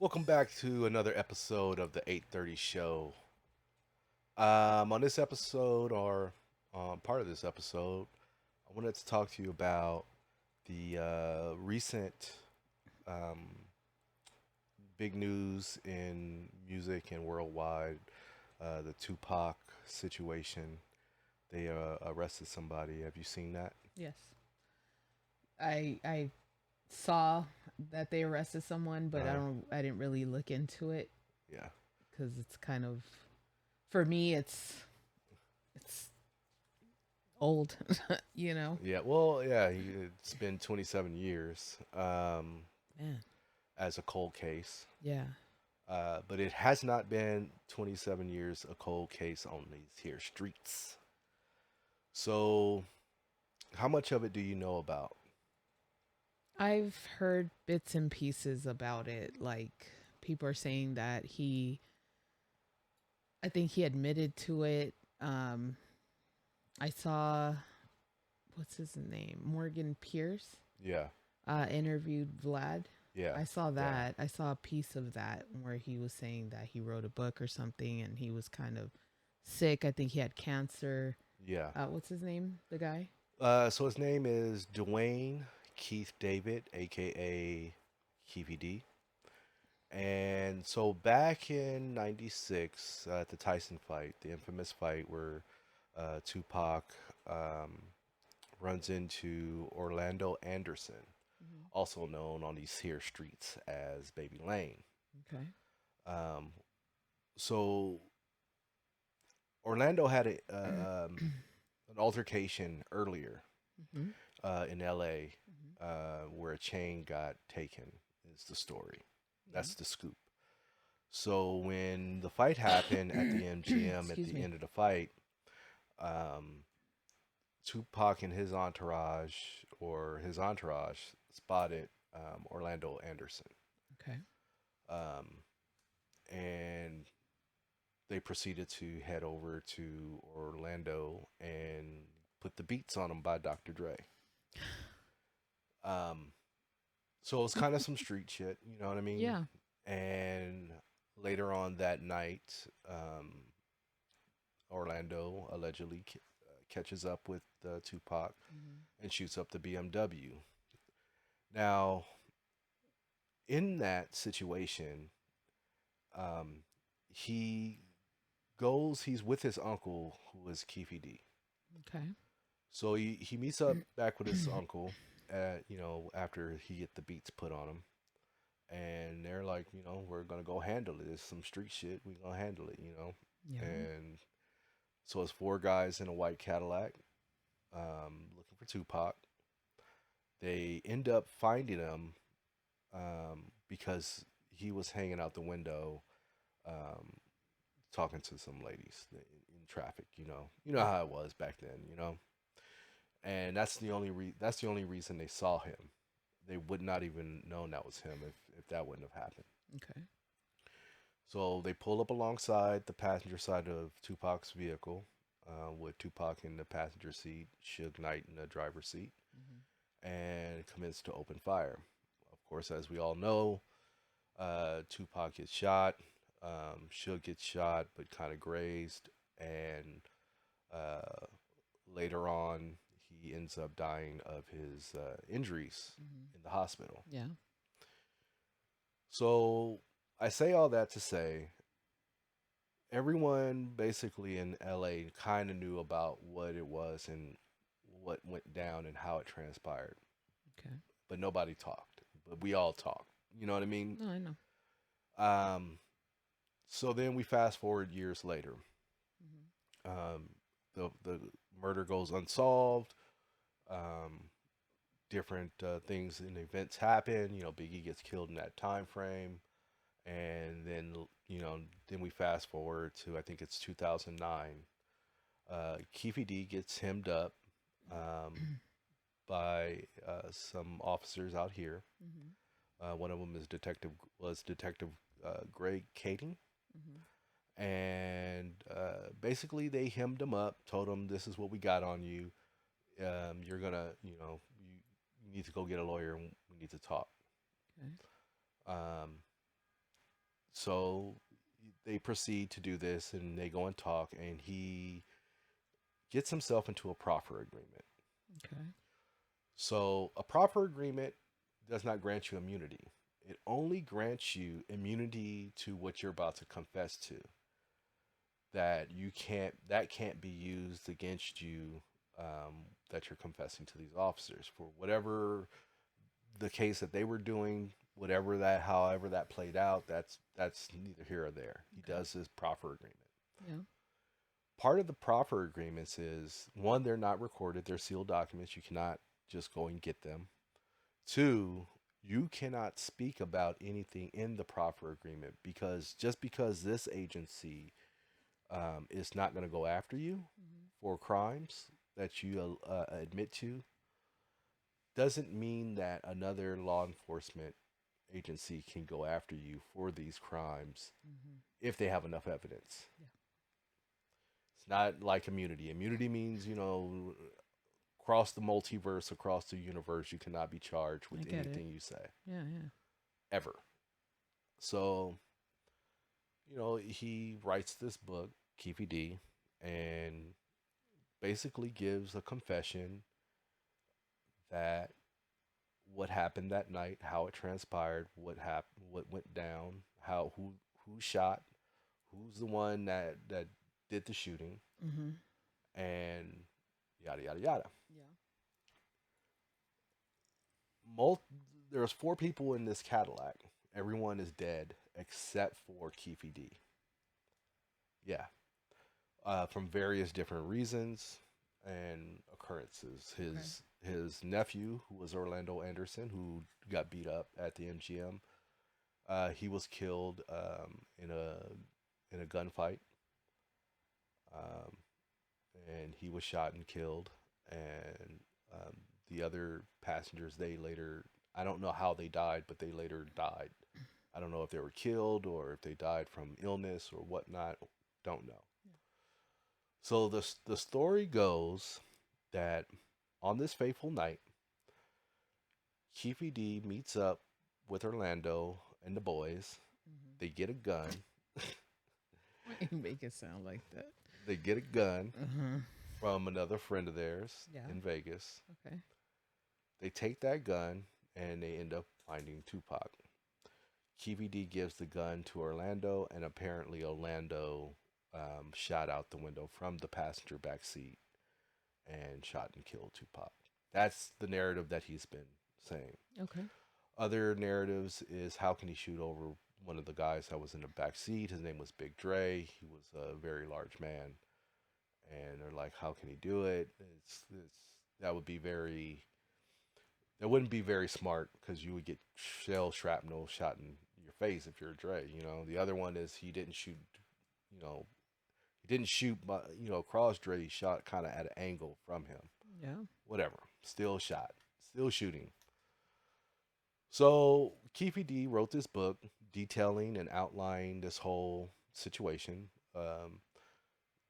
Welcome back to another episode of the 8:30 show. On this episode, or part of this episode, I wanted to talk to you about the recent um, big news in music and worldwide, the Tupac situation. They arrested somebody. Have you seen that? Yes. I saw that they arrested someone, but Uh, I didn't really look into it yeah. cuz it's kind of for me it's old, you know. Yeah. Well, yeah. It's been 27 years Man. as a cold case. Yeah. But it has not been 27 years a cold case on these here streets. So, how much of it do you know about? I've heard bits and pieces about it, like people are saying that I think he admitted to it. I saw what's his name? Morgan Pierce Yeah, interviewed Vlad. yeah, I saw yeah, that. I saw a piece of that where he was saying that he wrote a book or something and he was kind of sick. I think he had cancer. yeah. What's his name? The guy? So his name is Dwayne Keith David, aka Keefy D. And so back in '96, at the Tyson fight, the infamous fight where Tupac um, runs into Orlando Anderson, Hmm. also known on these here streets as Baby Lane. Okay. Um, so Orlando had an altercation earlier Hmm. in LA Hmm. where a chain got taken, is the story. Yeah. That's the scoop. So when the fight happened at the MGM at Excuse the me. end of the fight, um, Tupac and his entourage spotted Orlando Anderson. Okay. Um, and they proceeded to head over to Orlando and put the beats on him by Dr. Dre. Um, so it was kind of some street shit, you know what I mean? Yeah. And later on that night, Orlando allegedly catches up with Tupac Hmm. and shoots up the BMW. Now, in that situation, um, he he's with his uncle who is Keefy D. Okay. So he meets up back with his uncle after he get the beats put on him. And they're like, we're gonna go handle it. It's some street shit. We gonna handle it. Yeah. And so it's four guys in a white Cadillac, looking for Tupac. They end up finding him because he was hanging out the window, um, talking to some ladies in traffic. You know how it was back then. And that's the only reason they saw him. They would not even known that was him if that wouldn't have happened. Okay. So they pull up alongside the passenger side of Tupac's vehicle, with Tupac in the passenger seat, Suge Knight in the driver's seat, Hmm. and commence to open fire. Of course, as we all know, Tupac gets shot, Suge gets shot, but kind of grazed, and uh, later on, he ends up dying of his injuries Hmm. in the hospital. Yeah. So I say all that to say everyone basically in LA kind of knew about what it was and what went down and how it transpired, Okay. but nobody talked. But we all talked. You know what I mean? No, I know. Um, so then we fast forward years later. Hmm. Um, the murder goes unsolved. Um, different things and events happen. Biggie gets killed in that time frame, and then we fast forward to I think it's 2009. Keefe D gets hemmed up um, by some officers out here. Hmm. One of them was Detective Greg Kading, Hmm. and basically they hemmed him up, told him this is what we got on you. You're gonna, you need to go get a lawyer and we need to talk. Okay. Um, So they proceed to do this, and they go and talk, and he gets himself into a proffer agreement. Okay. So a proffer agreement does not grant you immunity. It only grants you immunity to what you're about to confess to. That can't be used against you, that you're confessing to these officers for whatever the case that they were doing, whatever that, however that played out. That's neither here or there. He Okay. does his proffer agreement. Yeah. Part of the proffer agreements is one, they're not recorded; they're sealed documents. You cannot just go and get them. Two, you cannot speak about anything in the proffer agreement, because just because this agency, is not going to go after you Hmm. for crimes that you admit to, doesn't mean that another law enforcement agency can go after you for these crimes Hmm. if they have enough evidence. Yeah. It's not like immunity. Immunity means, across the multiverse, across the universe, you cannot be charged I with get it. anything you say, Yeah. Yeah. ever. So, he writes this book, Keefy D, and basically gives a confession that what happened that night, how it transpired, what went down, who shot, who's the one that did the shooting, Hmm. and yada yada yada. Yeah. Mul- there's four people in this Cadillac. Everyone is dead except for Keefy D. Yeah, from various different reasons and occurrences. Okay. His nephew, who was Orlando Anderson, who got beat up at the MGM, he was killed, in a gunfight, um, and he was shot and killed. And the other passengers, they later, I don't know how they died, but they later died. I don't know if they were killed or if they died from illness or whatnot. Don't know. Yeah. So the story goes that on this fateful night, Keefy D meets up with Orlando and the boys. Hmm. They get a gun. Why you make it sound like that? They get a gun Uh huh. from another friend of theirs Yeah. in Vegas. Okay. They take that gun and they end up finding Tupac. Keefy D gives the gun to Orlando, and apparently Orlando, shot out the window from the passenger back seat and shot and killed Tupac. That's the narrative that he's been saying. Okay. Other narratives is how can he shoot over one of the guys that was in the back seat? His name was Big Dre. He was a very large man, and they're like, how can he do it? It's that would be very that wouldn't be very smart because you would get shell shrapnel shot in your face if you're Dre. The other one is he didn't shoot. You know, he didn't shoot, across Dre. He shot kind of at an angle from him. Yeah. Whatever. Still shot. Still shooting. So Keefe D wrote this book detailing and outlining this whole situation.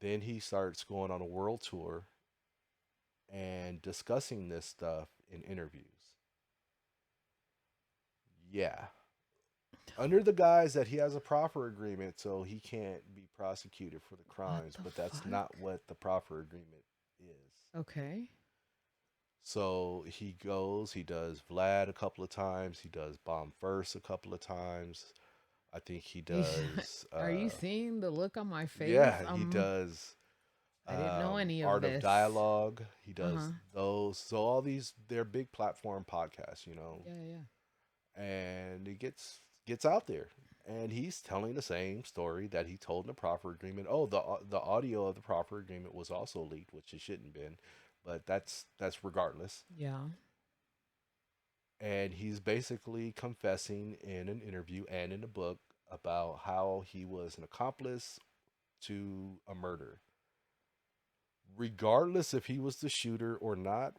Then he starts going on a world tour and discussing this stuff in interviews. Yeah. Under the guise that he has a proffer agreement, so he can't be prosecuted for the What crimes, the but that's fuck? not what the proffer agreement is. Okay. So he goes, he does Vlad a couple of times, he does Bomb First a couple of times. I think he does, Are you seeing the look on my face? yeah, he does, I didn't know any of Art of this. Dialogue. He Uh huh. does those. So all these, they're big platform podcasts. Yeah. Yeah. And it gets out there. And he's telling the same story that he told in the proffer agreement. Oh, the audio of the proffer agreement was also leaked, which it shouldn't have been, but that's regardless. Yeah. And he's basically confessing in an interview and in a book about how he was an accomplice to a murder. Regardless if he was the shooter or not,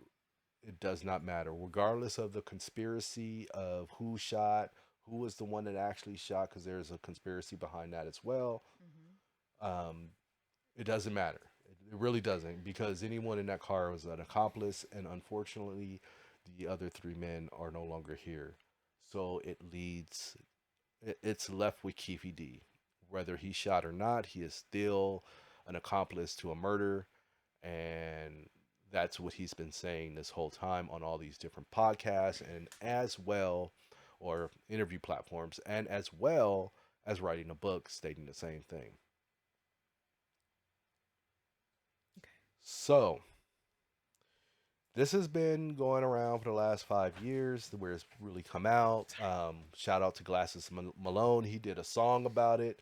it does not matter. Regardless of the conspiracy of who shot, who was the one that actually shot, because there's a conspiracy behind that as well. Hmm. Um, it doesn't matter. It really doesn't, because anyone in that car was an accomplice, and unfortunately, the other three men are no longer here. So it's left with Keefe D. Whether he shot or not, he is still an accomplice to a murder, and that's what he's been saying this whole time on all these different podcasts and as well, or interview platforms, and as well as writing a book stating the same thing. Okay. So this has been going around for the last 5 years, where it's really come out. Shout out to Glasses Malone. He did a song about it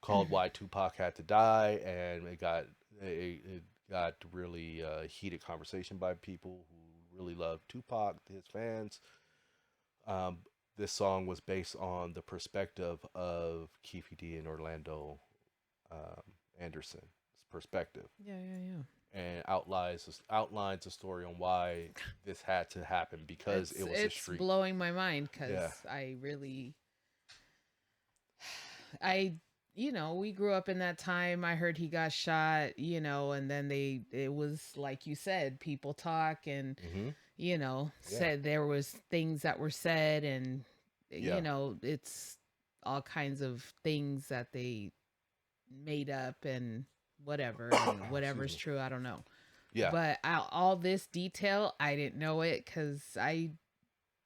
called "Why Tupac Had to Die," and it got really heated conversation by people who really love Tupac, his fans. Um, this song was based on the perspective of Keefe D and Orlando um, Anderson's perspective, Yeah, yeah, yeah. and outlines the story on why this had to happen because it was a It's street. blowing my mind because Yeah. I really I we grew up in that time. I heard he got shot, and then it was like you said, people talk and Mm-hmm. Yeah. said there was things that were said and Yeah. it's all kinds of things that they made up and whatever and Excuse whatever's me. true, I don't know. Yeah. But all this detail, I didn't know it cuz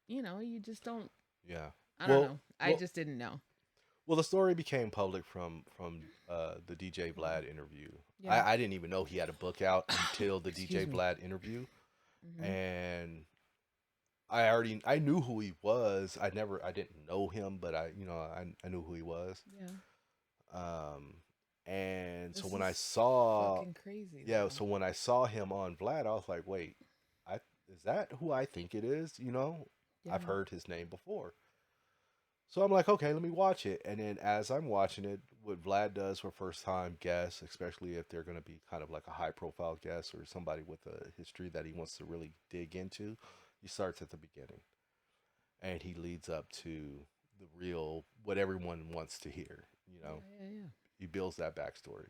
you just don't Yeah. I don't Well, know. I well, just didn't know. well. The story became public from the DJ Vlad interview. Yeah. I didn't even know he had a book out until the DJ Excuse me. Vlad interview, Mhm. and I knew who he was. I didn't know him, but I knew who he was. Yeah. Um, and so This when I is saw fucking crazy yeah, though. so when I saw him on Vlad, I was like, wait, I is that who I think it is? I've Yeah. heard his name before. So I'm like, okay, let me watch it. And then as I'm watching it, what Vlad does for first time guests, especially if they're going to be kind of like a high profile guest or somebody with a history that he wants to really dig into, he starts at the beginning and he leads up to the real, what everyone wants to hear. Yeah, yeah, yeah. He builds that backstory.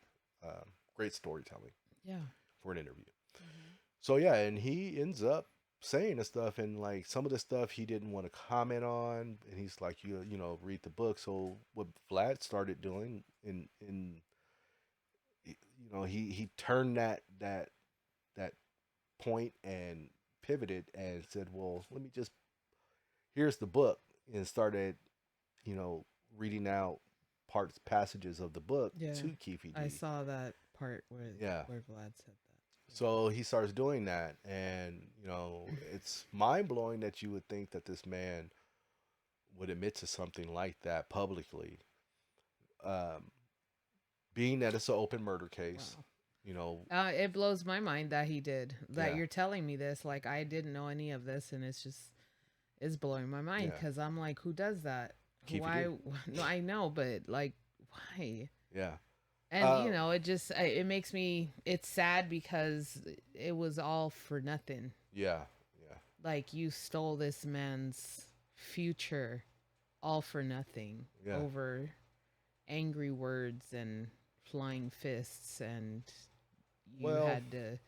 Great storytelling Yeah. for an interview. Mhm. So yeah, and he ends up saying the stuff, and like some of the stuff he didn't want to comment on, and he's like, read the book. So what Vlad started doing he turned that point and pivoted and said, well, let me just here's the book, and started you know reading out parts passages of the book Yeah. to Keefe I D. saw that part Yeah. where Vlad said that. So he starts doing that, and it's mind blowing that you would think that this man would admit to something like that publicly. Um, Being that it's an open murder case, Wow. you know, It blows my mind that he did. That yeah, you're telling me this. Like I didn't know any of this, and it's blowing my mind yeah, because I'm like, who does that? Keefe Why? D, No, I know, but like, why? yeah, And uh, it makes me. It's sad because it was all for nothing. yeah, yeah, Like you stole this man's future, all for nothing yeah. over angry words and flying fists, and you Well, had to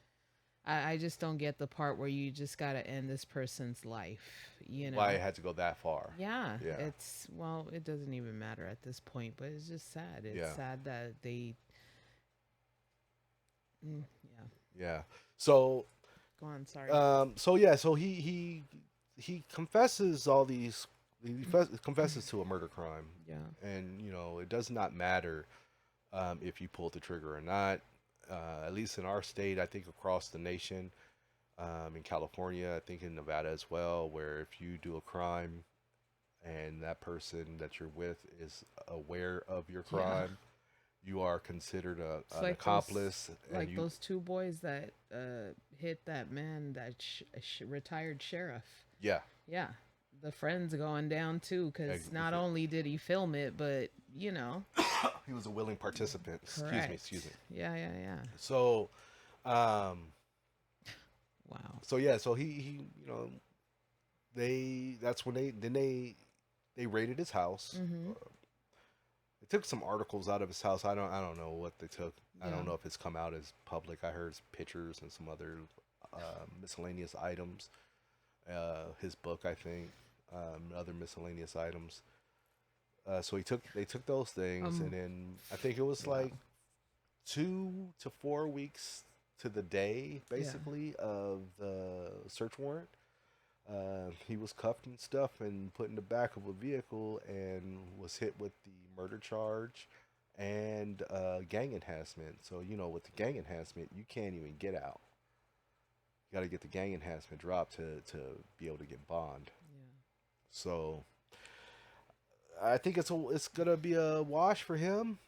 I just don't get the part where you just got to end this person's life, why it had to go that far? Yeah, Yeah, it doesn't even matter at this point, but it's just sad. It's yeah, sad that yeah. yeah. So, Go on, sorry. so yeah, so he confesses all these. Confesses to a murder crime, Yeah. and it does not matter if you pulled the trigger or not. At least in our state, I think across the nation, in California, I think in Nevada as well, where if you do a crime and that person that you're with is aware of your Yeah. crime, you are considered It's an accomplice, and like those two boys that hit that man, that retired sheriff. yeah, Yeah. The friend's going down too cuz ex- not only did he film it, but he was a willing participant. Excuse correct. me. Yeah, yeah, yeah. So, um, Wow. so yeah, so he they that's when they raided his house. Mhm. They took some articles out of his house. I don't know what they took. I Yeah. don't know if it's come out as public. I heard pictures and some other miscellaneous items. His book, I think, other miscellaneous items. So they took those things, and Um, then I think it was like wow. 2 to 4 weeks to the day, Yeah. basically, of the search warrant. He was cuffed and stuff and put in the back of a vehicle and was hit with the murder charge and gang enhancement. So, with the gang enhancement, you can't even get out. You got to get the gang enhancement dropped to be able to get bond. Yeah. So, I think it's gonna be a wash for him.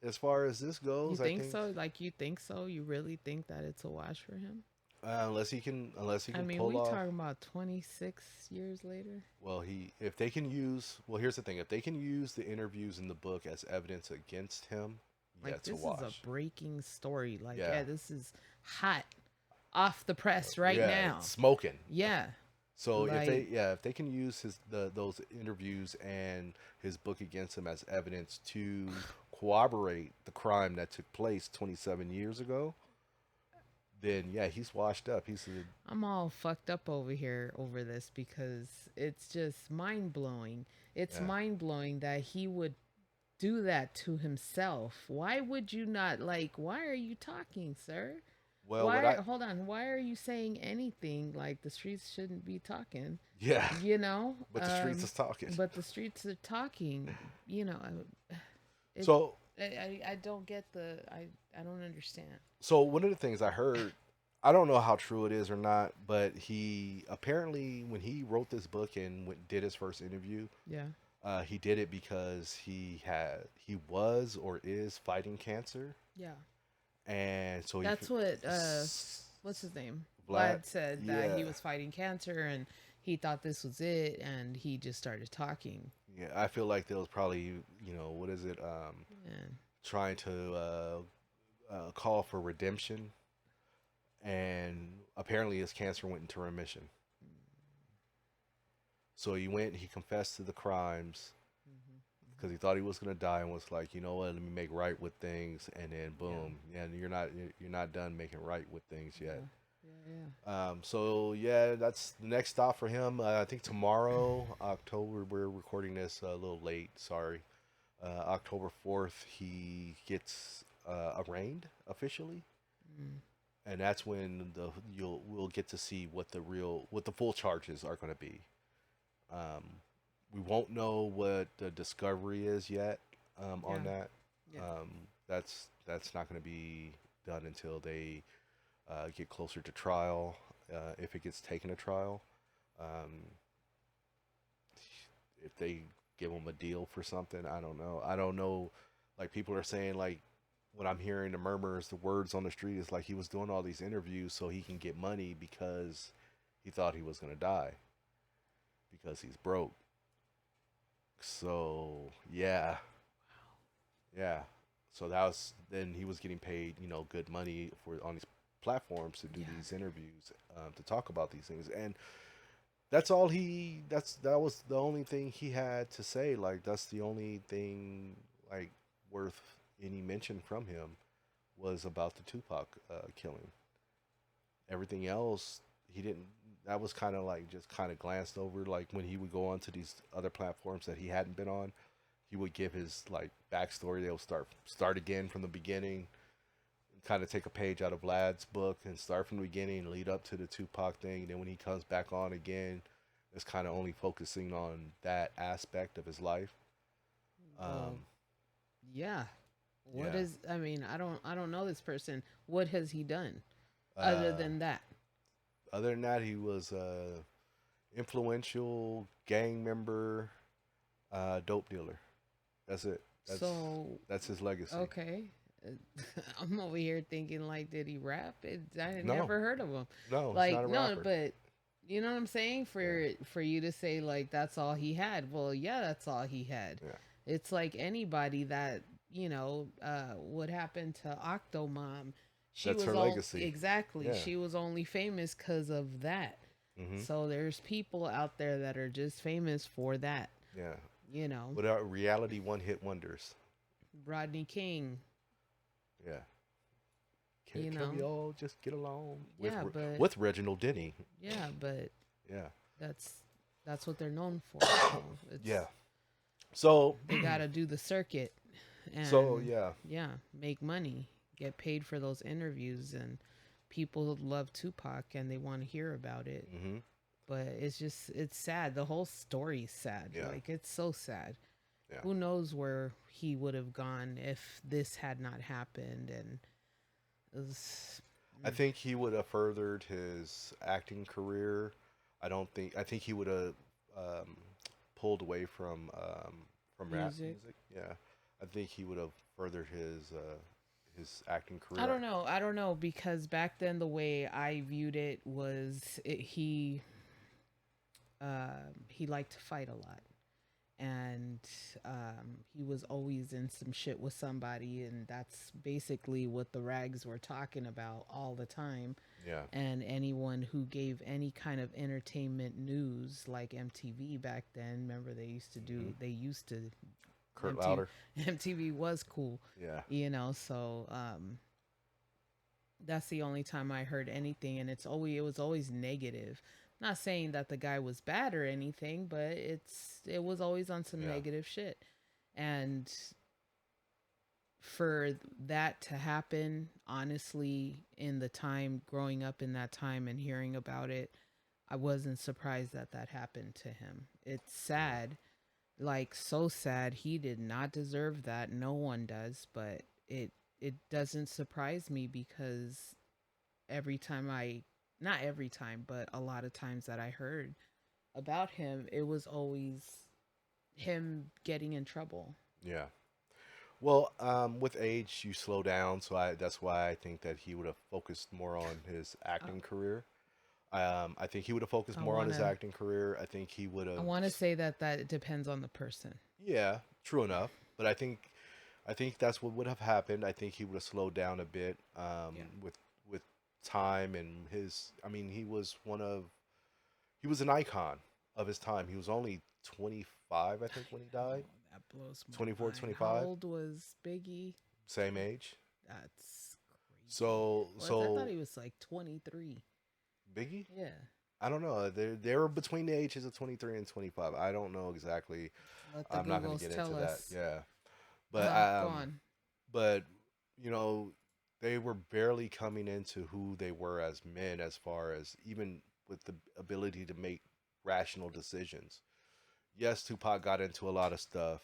As far as this You goes, I think think so? Like you think so? You really think that it's a wash for him? unless he I can mean, pull we off. talking about 26 years later. Well, if they can use, well, here's the thing: if they can use the interviews in the book as evidence against him, yeah, Like it's a this is a wash. breaking story. Like Yeah, yeah, this is hot off the press right yeah, now. it's smoking. Yeah. So Like if they can use those interviews and his book against him as evidence to corroborate the crime that took place 27 years ago, then yeah, he's washed up. He's a, I'm all fucked up over here over this because it's just mind blowing. It's yeah. mind blowing that he would do that to himself. Why would you not like why are you talking, sir? Well, what Why I hold on, why are you saying anything like the streets shouldn't be talking? yeah, You know? but the streets is talking. But the streets are talking, you know, it So I don't get I don't understand. so one of the things I heard, I don't know how true it is or not, but he apparently when he wrote this book and did his first interview, Yeah. he did it because he was or is fighting cancer, Yeah. and so That's what what's his name? Vlad, Vlad said that yeah, he was fighting cancer and he thought this was it and he just started talking. yeah. I feel like there was probably what is it, And trying to call for redemption, and apparently his cancer went into remission. So he confessed to the crimes hmm because he thought he was gonna die and was like, you know what, let me make right with things, and then Yeah. boom, yeah, and you're not done making right with things yet. Yeah. Yeah. Yeah. So yeah, that's the next stop for him. I think tomorrow, October. We're recording this a little late. Sorry. October 4th, he gets arraigned officially, Mm. and that's when we'll get to see what the full charges are going to be. Um, we won't know what the discovery is yet on Yeah. that. Yeah. That's not going to be done until they get closer to trial, if it gets taken to trial. Um, if they give him a deal for something, I don't know. I don't know. Like people are saying, like when I'm hearing the murmurs, the words on the street is like he was doing all these interviews so he can get money because he thought he was gonna die because he's broke. So yeah, yeah. So that was then he was getting paid, good money for on these platforms to do Yeah. these interviews, to talk about these things, and that was the only thing he had to say. Like that's the only thing like worth any mention from him was about the Tupac killing. Everything else he didn't. That was kind of like just kind of glanced over. Like when he would go on to these other platforms that he hadn't been on, he would give his like backstory. They'll start again from the beginning, kind of take a page out of Vlad's book and start from the beginning, lead up to the Tupac thing. And then when he comes back on again, it's kind of only focusing on that aspect of his life. Well, Um, yeah. What yeah. is I mean, I don't know this person. What has he done other Uh, than that? Other than that, he was a influential gang member, dope dealer. That's it. So, That's his legacy. okay. I'm over here thinking like, did he rap? I had No, never heard of him. no, he's not Like, a no, rapper. but you know what I'm saying? Yeah, For you to say like that's all he had. Well, yeah, that's all he had. yeah. It's like anybody that what happened to Octomom. She That's was her all legacy. exactly. Yeah. She was only famous because of that. Hmm. So there's people out there that are just famous for that. Yeah. You know, Without reality, one hit wonders. Rodney King. Yeah. You Can we know, all just get along yeah, but with Reginald Denny? yeah, but Yeah. that's that's what they're known for. So it's Yeah. So, They got to do the circuit so and, yeah. yeah, make money, get paid for those interviews. And people love Tupac and they want to hear about it. Hmm. But it's sad. The whole story's sad. Yeah. Like, it's so sad. Yeah. Who knows where he would have gone if this had not happened? And it was, I think he would have furthered his acting career. I think he would have um, pulled away from rap music. music. Yeah. I think he would have furthered his acting I career. don't know. I don't know because back then the way I viewed it was he liked to fight a lot, and he was always in some shit with somebody, and that's basically what the rags were talking about all the time. Yeah. And anyone who gave any kind of entertainment news, like MTV back then, remember Hmm. they used to Kurt MTV Louder. MTV was cool, Yeah. so that's the only time I heard anything, and it was always negative. Not saying that the guy was bad or anything, but it was always on some Yeah. negative shit. And for that to happen, honestly, in the time growing up in that time and hearing about it, I wasn't surprised that that happened to him. It's Yeah. sad, like so sad. He did not deserve that. No one does, but it doesn't surprise me because every time I not every time, but a lot of times that I heard about him, it was always him getting in trouble. Yeah. Well, with age, you slow down, so that's why I think that he would have focused more on his I, acting career. I think he would have focused I more on his wanna acting career. I think he would I have, wanna say that it depends on the person. yeah, true enough. But I think that's what would have happened. I think he would have slowed down a bit, Yeah. with time and his. I mean, he was an icon of his time. He was only 25, I think, when he died. That blows my 24, mind. How 25, old was Biggie? same age. That's crazy. I thought So he was like 23. Biggie. Yeah. I don't know. They were between the ages of 23 and 25. I don't know exactly. Let the I'm not going to Googles get into tell that. us. Yeah. Uh But huh. Go on. but you know, they were barely coming into who they were as men, as far as even with the ability to make rational decisions. Yes, Tupac got into a lot of stuff.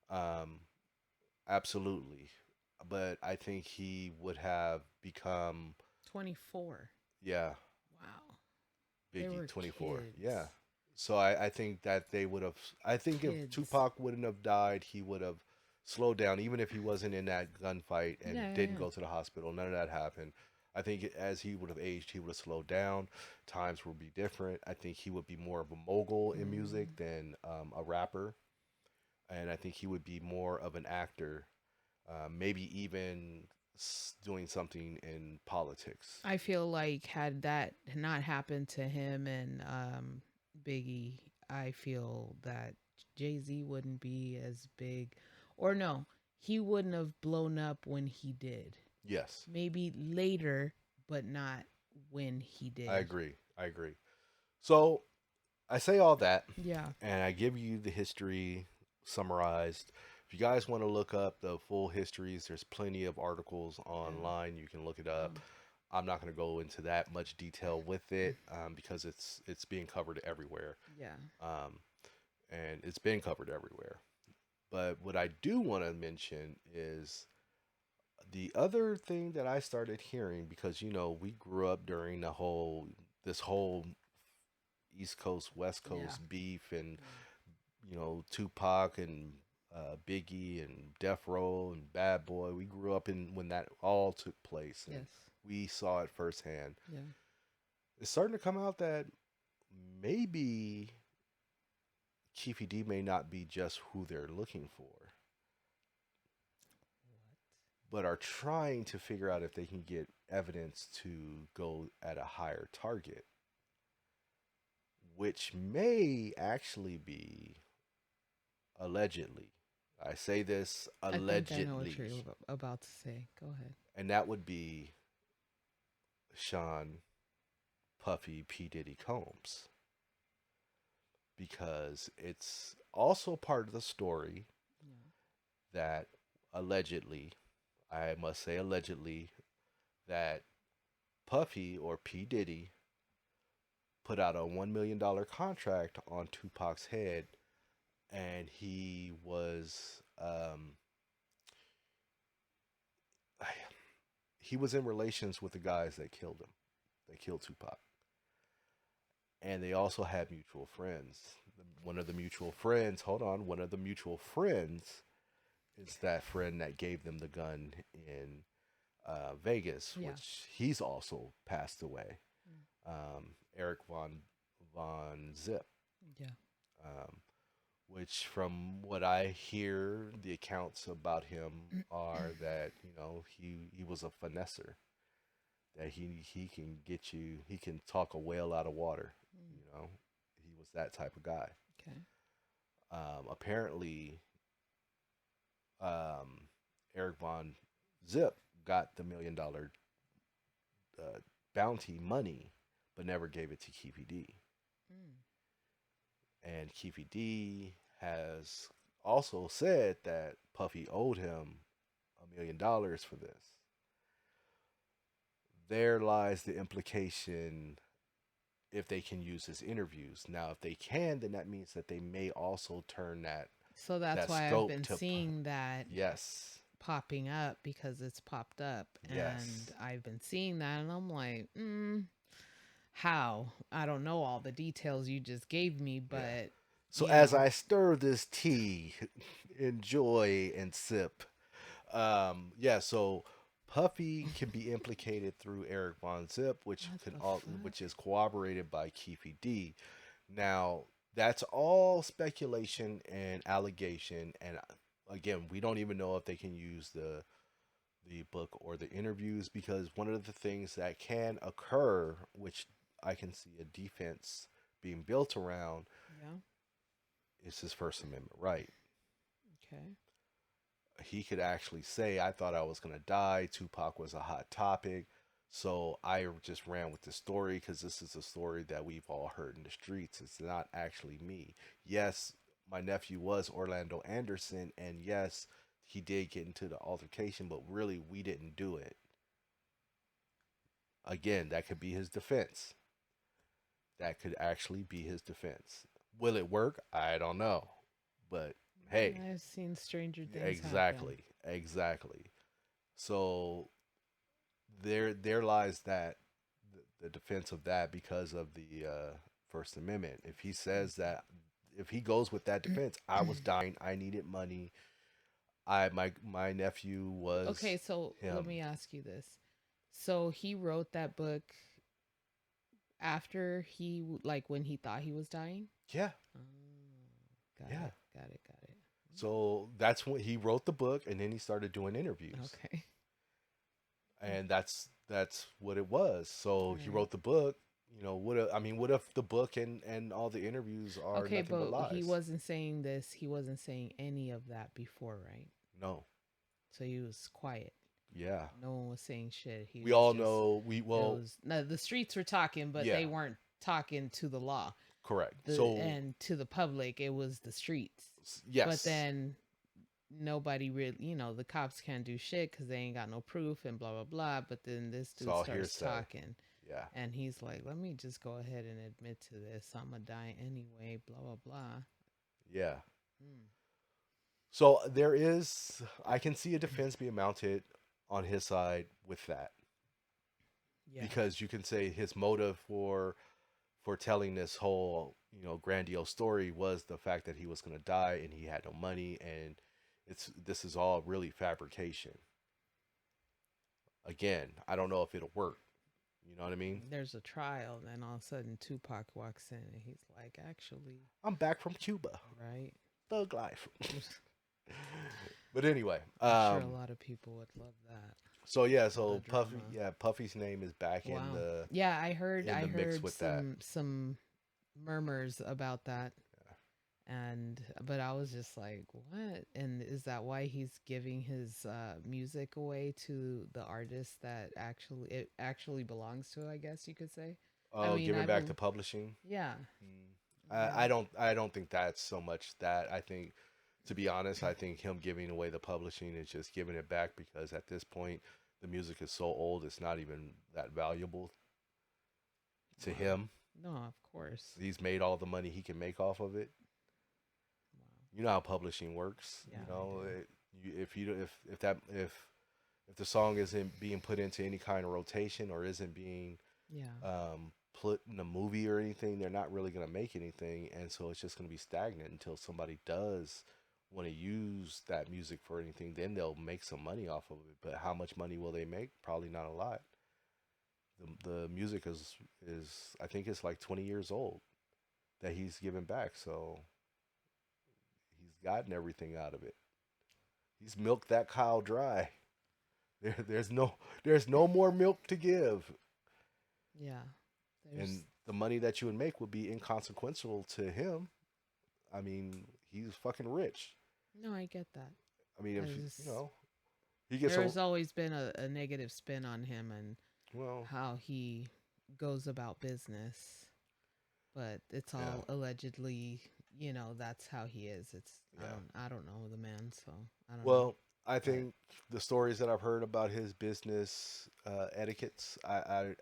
Um, absolutely. But I think he would have become, 24. yeah, Wow. They Biggie were 24. Yeah. kids. So I think that they would have. I think if Kids. Tupac wouldn't have died, he would have slowed down, even if he wasn't in that gunfight and Yeah, yeah, didn't yeah. go to the hospital. None of that happened. I think as he would have aged, he would have slowed down. Times would be different. I think he would be more of a mogul in music Mm. than a rapper. And I think he would be more of an actor, maybe even doing something in politics. I feel like had that not happened to him and Biggie, I feel that Jay Z wouldn't be as big, or no, he wouldn't have blown up when he did. Yes, Maybe later, but not when he I did. agree. I agree. So I say all that, Yeah. and I give you the history summarized. If you guys want to look up the full histories, there's plenty of articles Yeah. online. You can look it up. Um. I'm not going to go into that much detail with it because it's being covered everywhere, Yeah. um, and it's been covered everywhere. But what I do want to mention is the other thing that I started hearing, because we grew up during this whole East Coast West Yeah. Coast beef, and Yeah. Tupac and Biggie and Death Row and Bad Boy. We grew up in when that all took place, and Yes. we saw it firsthand. Yeah. It's starting to come out that maybe Chiefy D may not be just who they're looking for, but are trying to figure out if they can get evidence to go at a higher target, which may actually be allegedly. I say this I think I know what allegedly, you're about to say. Go ahead. and that would be Sean Puffy P. Diddy Combs. because it's also part of the story Yeah. that allegedly, I must say allegedly, that Puffy or P. Diddy put out a $1 million contract on Tupac's head, and he was in relations with the guys that killed him. They killed Tupac, and they also had mutual friends. One of the mutual friends, hold on, one of the mutual friends is that friend that gave them the gun in Vegas, Yeah. which he's also passed away. Mm. Eric von Zip, Yeah. um, which from what I hear, the accounts about him are that he was a finesser, that he can get you, he can talk a whale out of water. Mm. You know, he was that type of guy. Okay. Apparently, um, Eric Von Zip got the $1 million uh, bounty money, but never gave it to Keefy D. Mm. And Keefy D has also said that Puffy owed him $1 million for this. There lies the implication if they can use his interviews. Now, if they can, then that means that they may also turn So that's that why I've scope been to seeing that yes, popping up because it's popped up, and yes. I've been seeing that, and I'm like, how? I don't know all the details you just gave me, Yeah. but So you as know, I stir this tea, enjoy and sip. Yeah, so Puffy can be implicated through Eric Von Zip, what the fuck? which is corroborated by Keefy D. Now, that's all speculation and allegation, and again, we don't even know if they can use the book or the interviews, because one of the things that can occur, which I can see a defense being built around, Yeah. is his First Amendment right. Okay. He could actually say, I thought I was going to die. Tupac was a hot topic. So I just ran with the story because this is a story that we've all heard in the streets. It's not actually me. Yes, my nephew was Orlando Anderson, and yes, he did get into the altercation, but really, we didn't do it. Again, that could be his defense. That could actually be his defense. Will it work? I don't know. But hey, I've seen stranger things happen. exactly, exactly. So there lies that the defense of that because of the First Amendment. If he says that, if he goes with that defense, I was dying, I needed money, my nephew was Okay, so let him. me ask you this. So he wrote that book after like when he thought he was dying? Yeah, Oh, got yeah. it. Got it. Got it. So that's when he wrote the book, and then he started doing interviews, Okay. and that's what it was. So All he right. wrote the book. What if the book and all the interviews are Okay, nothing but but he lies? wasn't saying this. He wasn't saying any of that before, right? No. So he was quiet. Yeah. No one was saying shit. He We was all just, know we it well, was, no, the streets were talking, but yeah, they weren't talking to the law. correct. The And to the public, it was the streets. But Yes. then nobody really, the cops can't do shit because they ain't got no proof and blah blah blah. But then this It's dude all starts hearsay. talking, Yeah. and he's like, "Let me just go ahead and admit to this. I'm gonna die anyway." Blah blah blah. Yeah. Mm. So I can see a defense being mounted on his side with that, Yeah. because you can say his motive for telling this whole grandiose story was the fact that he was going to die and he had no money, and this is all really fabrication. Again, I don't know if it'll work. You know what I mean? There's a trial, and then all of a sudden Tupac walks in, and he's like, "Actually, I'm back from Cuba. right." Thug life. But anyway, I'm sure a lot of people would love that. so yeah, A lot so of drama. Puffy's name is back Wow. Yeah, I heard. in I the mix heard with that. some murmurs about that, and but I was just like, what? And is that why he's giving his music away to the artist that actually belongs to? I guess you could say. I mean, Giving I back to believe. publishing. Yeah. Yeah. I don't think that's so much that. I think, to be honest, I think him giving away the publishing is just giving it back because at this point the music is so old it's not even that valuable to Wow. him. No, of course. He's made all the money he can make off of it. Wow. You know how publishing works. Yeah, I do. If you if the song isn't being put into any kind of rotation or isn't being Yeah. put in a movie or anything, they're not really going to make anything, and so it's just going to be stagnant until somebody does want to use that music for anything. Then they'll make some money off of it. But how much money will they make? Probably not a lot. The music is I think it's like 20 years old that he's given back, so he's gotten everything out of it. He's milked that cow dry. There's no more milk to give, Yeah. There's and the money that you would make would be inconsequential to him. I mean, he's fucking rich. no, I get that. I mean, I if you just know, he gets a there's always been a negative spin on him and well, how he goes about business, but it's yeah, all allegedly, that's how he is. It's yeah. I don't know the man, so I don't know. Well, I But think the stories that I've heard about his business etiquettes, I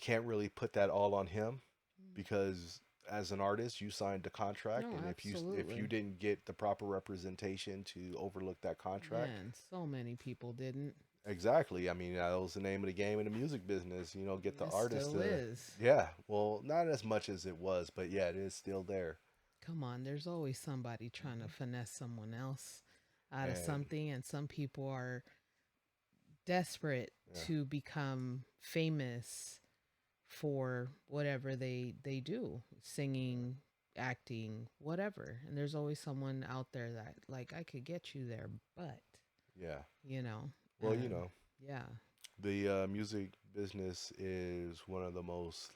can't really put that all on him mm, because as an artist, you signed a contract, no, and if you absolutely. didn't get the proper representation to overlook that contract, Man, so many people didn't. exactly. I mean, that was the name of the game in the music business. You know, get the It artist still to, is. yeah. Well, not as much as it was, but yeah, it is still there. Come on, there's always somebody trying to Mhm. finesse someone else out of And something, and some people are desperate yeah, to become famous for whatever they do, singing, acting, whatever. And there's always someone out there that like I could get you there, but yeah. you know, Well, you and know, yeah. the music business is one of the most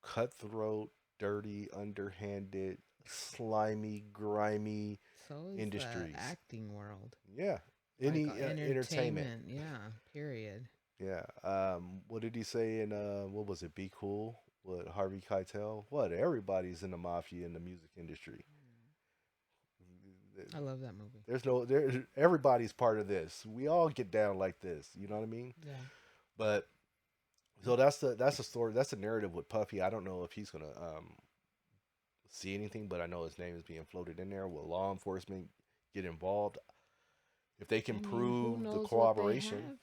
cutthroat, dirty, underhanded, slimy, grimy So is the industries. acting world. Yeah. Like Any entertainment. entertainment, yeah, period. Yeah. What did he say in what was it? Be cool. What Harvey Keitel? What? Everybody's in the mafia in the music industry. I love that movie. There's no there. Everybody's part of this. We all get down like this. You know what I mean? Yeah. But so that's the story. That's the narrative with Puffy. I don't know if he's gonna see anything, but I know his name is being floated in there. Will law enforcement get involved if they can I mean, who prove the knows what they cooperation? have?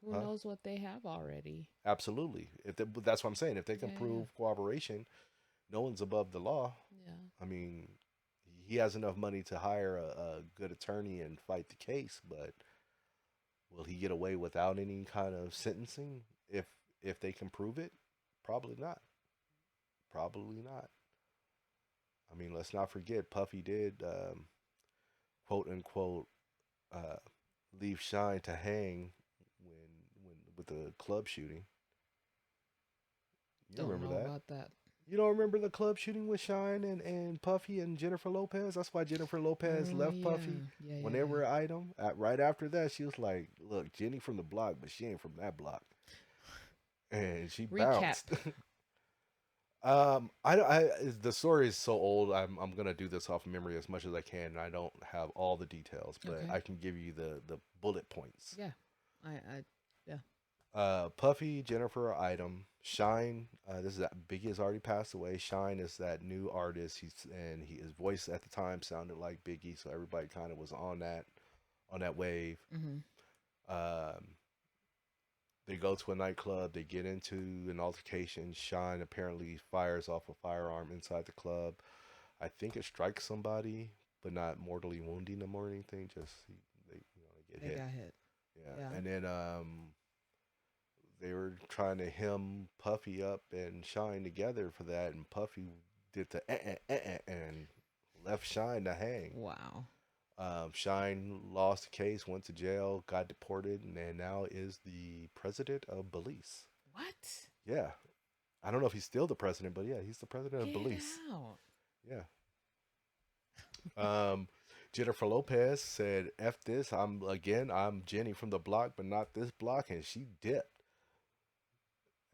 Who Huh? knows what they have already? Absolutely. That's what I'm saying. If they can Yeah, yeah, prove cooperation, no one's above the law. yeah. I mean, he has enough money to hire a good attorney and fight the case, but will he get away without any kind of sentencing if they can prove it? Probably not. Probably not. I mean, let's not forget Puffy did quote unquote uh, leave Shine to hang when with the club shooting. You Don't remember know that? about that. You don't remember the club shooting with Shine and Puffy and Jennifer Lopez? That's why Jennifer Lopez Oh left Puffy yeah, yeah, when yeah, they yeah. were an item. Right after that, she was like, "Look, Jenny from the block, but she ain't from that block," and she Recap. bounced. The story is so old. I'm gonna do this off of memory as much as I can. I don't have all the details, but Okay. I can give you the bullet points. Yeah. Yeah. Puffy, Jennifer, item. Shine. This is that Biggie has already passed away. Shine is that new artist. His voice at the time sounded like Biggie, so everybody kind of was on that wave. Mm-hmm. Um, they go to a nightclub. They get into an altercation. Shine apparently fires off a firearm inside the club. I think it strikes somebody, but not mortally wounding them or anything. Just they get They hit. got hit. Yeah. Yeah, and then they were trying to hem Puffy up and Shine together for that, and Puffy did the and left Shine to hang. Wow. Shine lost the case, went to jail, got deported, and then now is the president of Belize. What? Yeah, I don't know if he's still the president, but yeah, he's the president of Get Belize. out. Yeah. Um, Jennifer Lopez said, "F this. I'm Jenny from the block, but not this block," and she dipped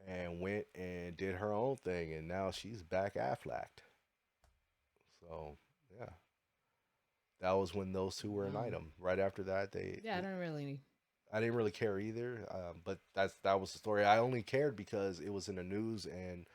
and went and and did her own thing, and now she's back Afflecked. So yeah, that was when those two were an Wow. item. Right after that, Yeah, I don't really. I didn't really care either. But that was the story. I only cared because it was in the news, and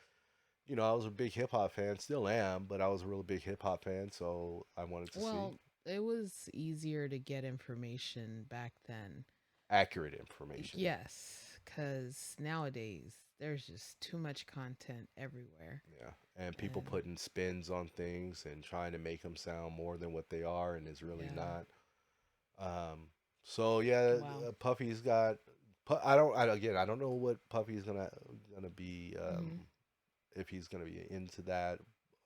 I was a big hip hop fan, still am, but I was a really big hip hop fan, so I wanted to see Well, it was easier to get information back then. accurate information. Yes, because nowadays there's just too much content everywhere. Yeah, and people And putting spins on things and trying to make them sound more than what they are, and it's really yeah, not. Um, so yeah, wow. Puffy's got. I don't. Again, I don't know what Puffy's gonna be. Hmm. If he's gonna be into that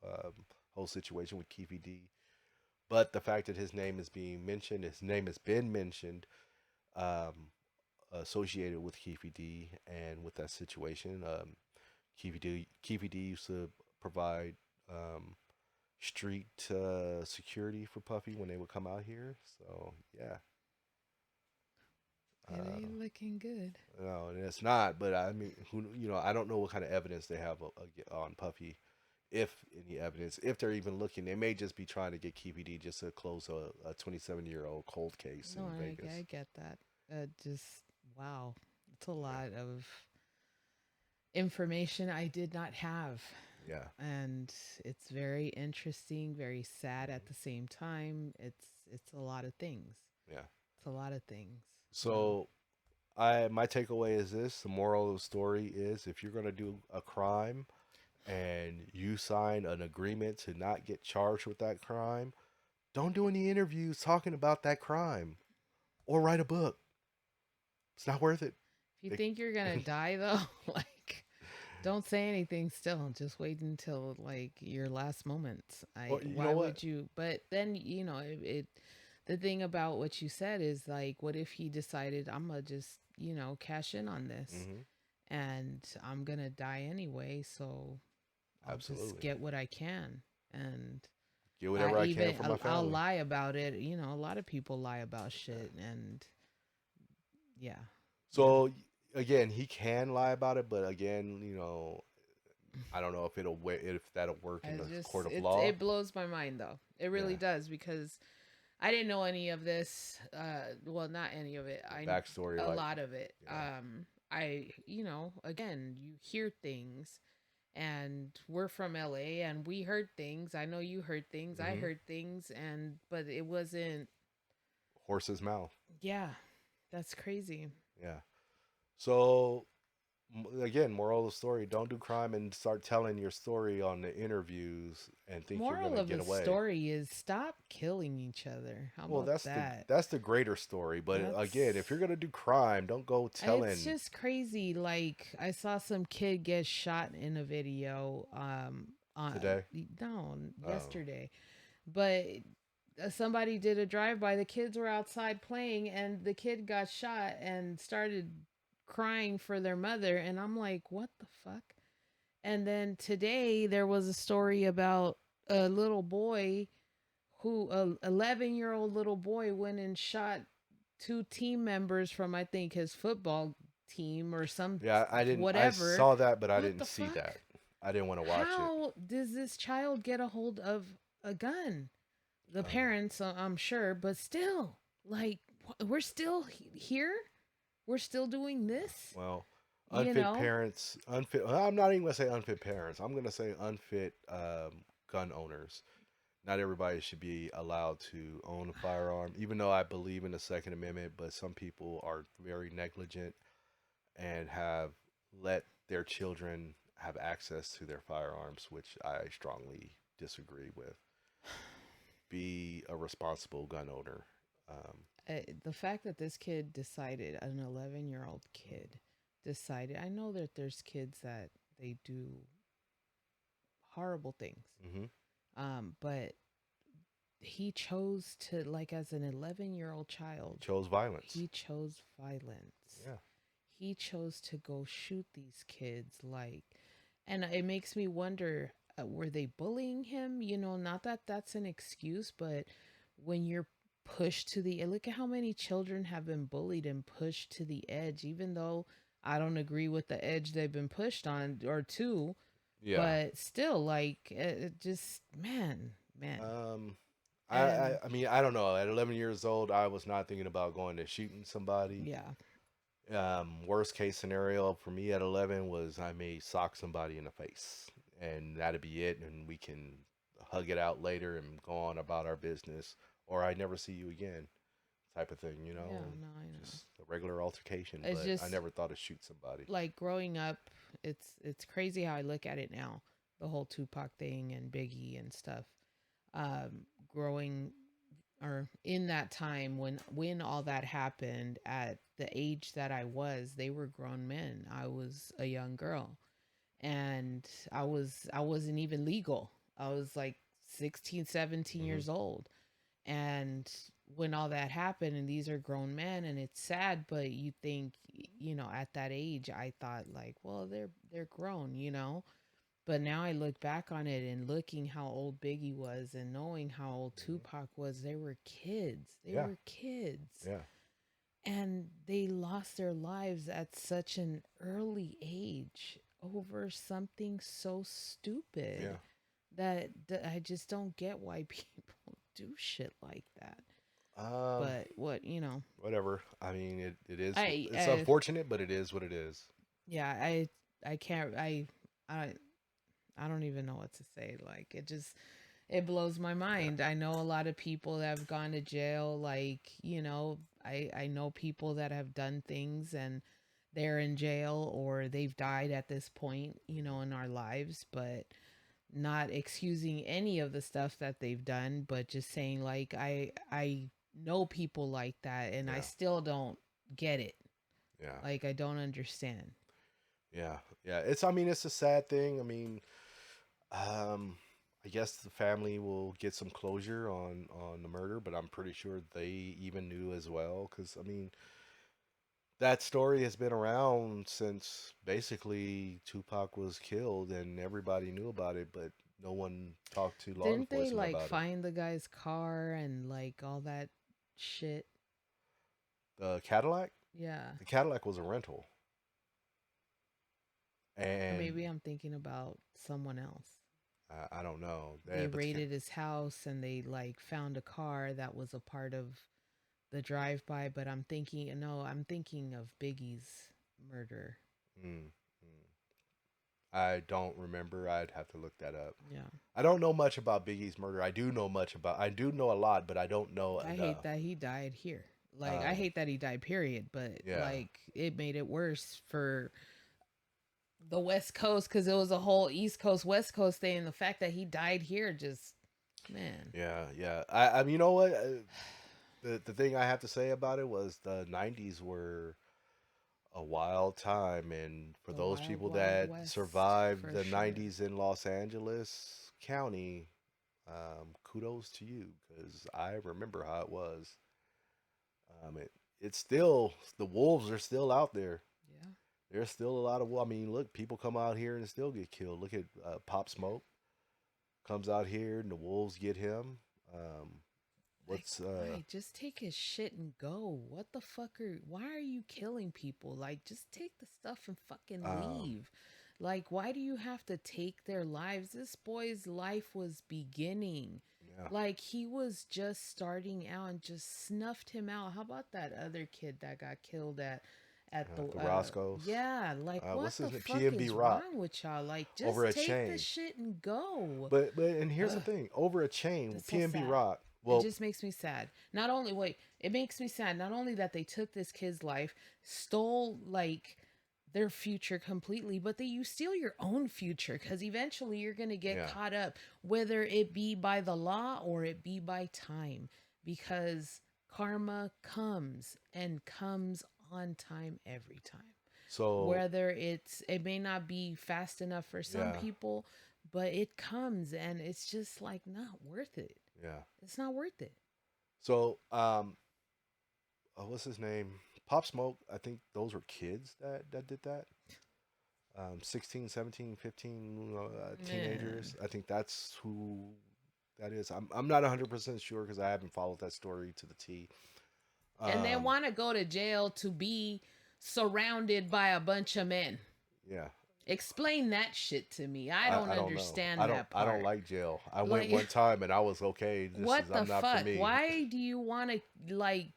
um, whole situation with Keefy D. But the fact that his name is being mentioned, his name has been mentioned, um, associated with Keefy D and with that situation. Keefy D used to provide um, street security for Puffy when they would come out here. So yeah, It uh, ain't looking good. no, and it's not. But I mean, who I don't know what kind of evidence they have on Puffy, if any evidence, if they're even looking. They may just be trying to get Keefy D just to close a 27-year-old cold case No, in I Vegas. get that. Just wow, it's a lot of information I did not have. Yeah, And it's very interesting, very sad at hmm, the same time. It's a lot of things. yeah. It's a lot of things. Wow. So I my takeaway is this: the moral of the story is if you're gonna do a crime and you sign an agreement to not get charged with that crime, don't do any interviews talking about that crime or write a book. It's not worth it. If you It think you're gonna die though, like don't say anything still. Just wait until like your last moments. or you know Why what? would you but then it the thing about what you said is like what if he decided I'm gonna just, cash in on this Hmm. and I'm gonna die anyway, so I'll just Absolutely. get what I can. And Get whatever I can for my I'll family. lie about it. A lot of people lie about shit, and yeah, yeah. So again, he can lie about it, but again, I don't know if that'll work in I the just court of law. it blows my mind though. It really Yeah, does because I didn't know any of this. Well, not any of it. the I backstory, A like, lot of it. yeah. I again, you hear things, and we're from LA, and we heard things. I know you heard things. I Hmm. heard things, and but it wasn't. Horse's mouth. Yeah, that's crazy. Yeah. So again, moral of the story: don't do crime and start telling your story on the interviews and think you're Moral gonna of get the away. story is stop killing each other. How Well, about that? that's the greater story. But again, if That's you're gonna do crime, don't go it's telling just crazy. Like I saw some kid get shot in a video today. no, Oh, yesterday. But somebody did a drive by. The kids were outside playing and the kid got shot and started crying for their mother and I'm like, "What the fuck?" And then today there was a story about a little boy who a 11-year-old little boy went and shot two team members from I think his football team or some yeah. I didn't. I whatever. saw that, but I What didn't the see fuck? that. I didn't want to watch it. How does this child get a hold of a gun? The Um, parents, I'm sure, but still, like we're still here. We're still doing this, well, you unfit know. parents, unfit. Well, I'm not even gonna say unfit parents. I'm gonna say unfit gun owners. Not everybody should be allowed to own a firearm, even though I believe in the Second Amendment. But some people are very negligent and have let their children have access to their firearms, which I strongly disagree with. Be a responsible gun owner. Um, The fact that this kid decided, an 11-year-old kid decided, I know that there's kids that they do horrible things, hmm. but he chose to, like, as an 11-year-old He child, chose violence. he chose violence. Yeah. He chose to go shoot these kids, like, and it makes me wonder, were they bullying him? Not that that's an excuse, but when you're pushed to the look at how many children have been bullied and pushed to the edge, even though I don't agree with the edge they've been pushed on or two, Yeah. but still, like, it just, man. Um, And I mean, I don't know. At 11 years old, I was not thinking about going to shooting somebody. yeah, Worst case scenario for me at 11 was I may sock somebody in the face, and that'd be it, and we can hug it out later and go on about our business, or I never see you again, type of thing, you know, yeah, and no, I know. just a regular altercation. It's But I just never thought to shoot somebody. like growing up, it's crazy how I look at it now. The whole Tupac thing and Biggie and stuff. Growing or in that time when all that happened at the age that I was, they were grown men. I was a young girl, and I wasn't even legal. I was like 16, 17 Hmm. years old. And when all that happened, and these are grown men, and it's sad, but you think, at that age I thought like, well, they're grown, but now I look back on it and looking how old Biggie was and knowing how old Hmm. Tupac was, they were kids. They Yeah, were kids. yeah, And they lost their lives at such an early age over something so yeah. stupid that I just don't get why people do shit like that. Um, But Whatever. I mean, it is. I It's unfortunate, but it is what it is. yeah, I can't I I don't even know what to say. Like, it blows my Yeah. mind. I know a lot of people that have gone to jail. Like, I know people that have done things and they're in jail or they've died at this point, in our lives, but not excusing any of the stuff that they've done, but just saying like I know people like that and I Yeah. still don't get it. Yeah. Like, I don't understand. Yeah. Yeah. It's. I mean, it's a sad thing. I mean, um, I guess the family will get some closure on the murder, but I'm pretty sure they even knew as well. Because I mean, that story has been around since basically Tupac was killed, and everybody knew about it, but no one talked to law Didn't they enforcement like about it. find the guy's car and like all that shit? The Cadillac. Yeah. The Cadillac was a rental, Or and maybe I'm thinking about someone else. I don't know. They But raided his house and they like found a car that was a part of the drive by, but I'm thinking, no, I'm thinking of Biggie's murder. mm, mm. I don't remember. I'd have to look that up. Yeah. I don't know much about Biggie's murder. I do know much about. I do know a lot, but I don't know I hate enough. that he died here. Like, I Um, hate that he died, period. But yeah, like, it made it worse for the West Coast because it was a whole East Coast, West Coast thing. And the fact that he died here just, man. yeah, yeah. You know what? The thing I have to say about it was the '90s were a wild time, and for The those wild, people wild that west, survived for the sure. '90s in Los Angeles County, kudos to you because I remember how it was. It's still the wolves are still out there. Yeah. There's still a lot of. I mean, look, people come out here and still get killed. Look at Pop Smoke comes out here and the wolves get him. Um, Like, what's why? Just take his shit and go. What the fuck why are you killing people? Like, just take the stuff and fucking um, leave. Like, why do you have to take their lives? This boy's life was beginning. yeah, Like, he was just starting out and just snuffed him out. How about that other kid that got killed at the the Roscoe's. yeah, like, what What's the his name? fuck PNB is Rock wrong with y'all? Like, over just a take the chain. shit and go. But and here's the Ugh. thing: over a chain, That's so PNB sad. Rock. It Well, just makes me sad. Not only wait, it makes me sad not only that they took this kid's life, stole like their future completely, but that you steal your own future because eventually you're gonna get yeah. caught up, whether it be by the law or it be by time, because karma comes and comes on time every time. So Whether it may not be fast enough for some yeah, people, but it comes and it's just like not worth it. yeah. It's not worth it. So what's his name? Pop Smoke. I think those were kids that did that. 16, 17, 15 teenagers. Man. I think that's who that is. I'm not 100% sure because I haven't followed that story to the T. And then Um, want to go to jail to be surrounded by a bunch of men? Yeah. Explain that shit to me. I don't I don't know. understand that I don't part. like jail. I went Like, one time and I was okay. This is what the I'm not for fuck? me. Why do you want to like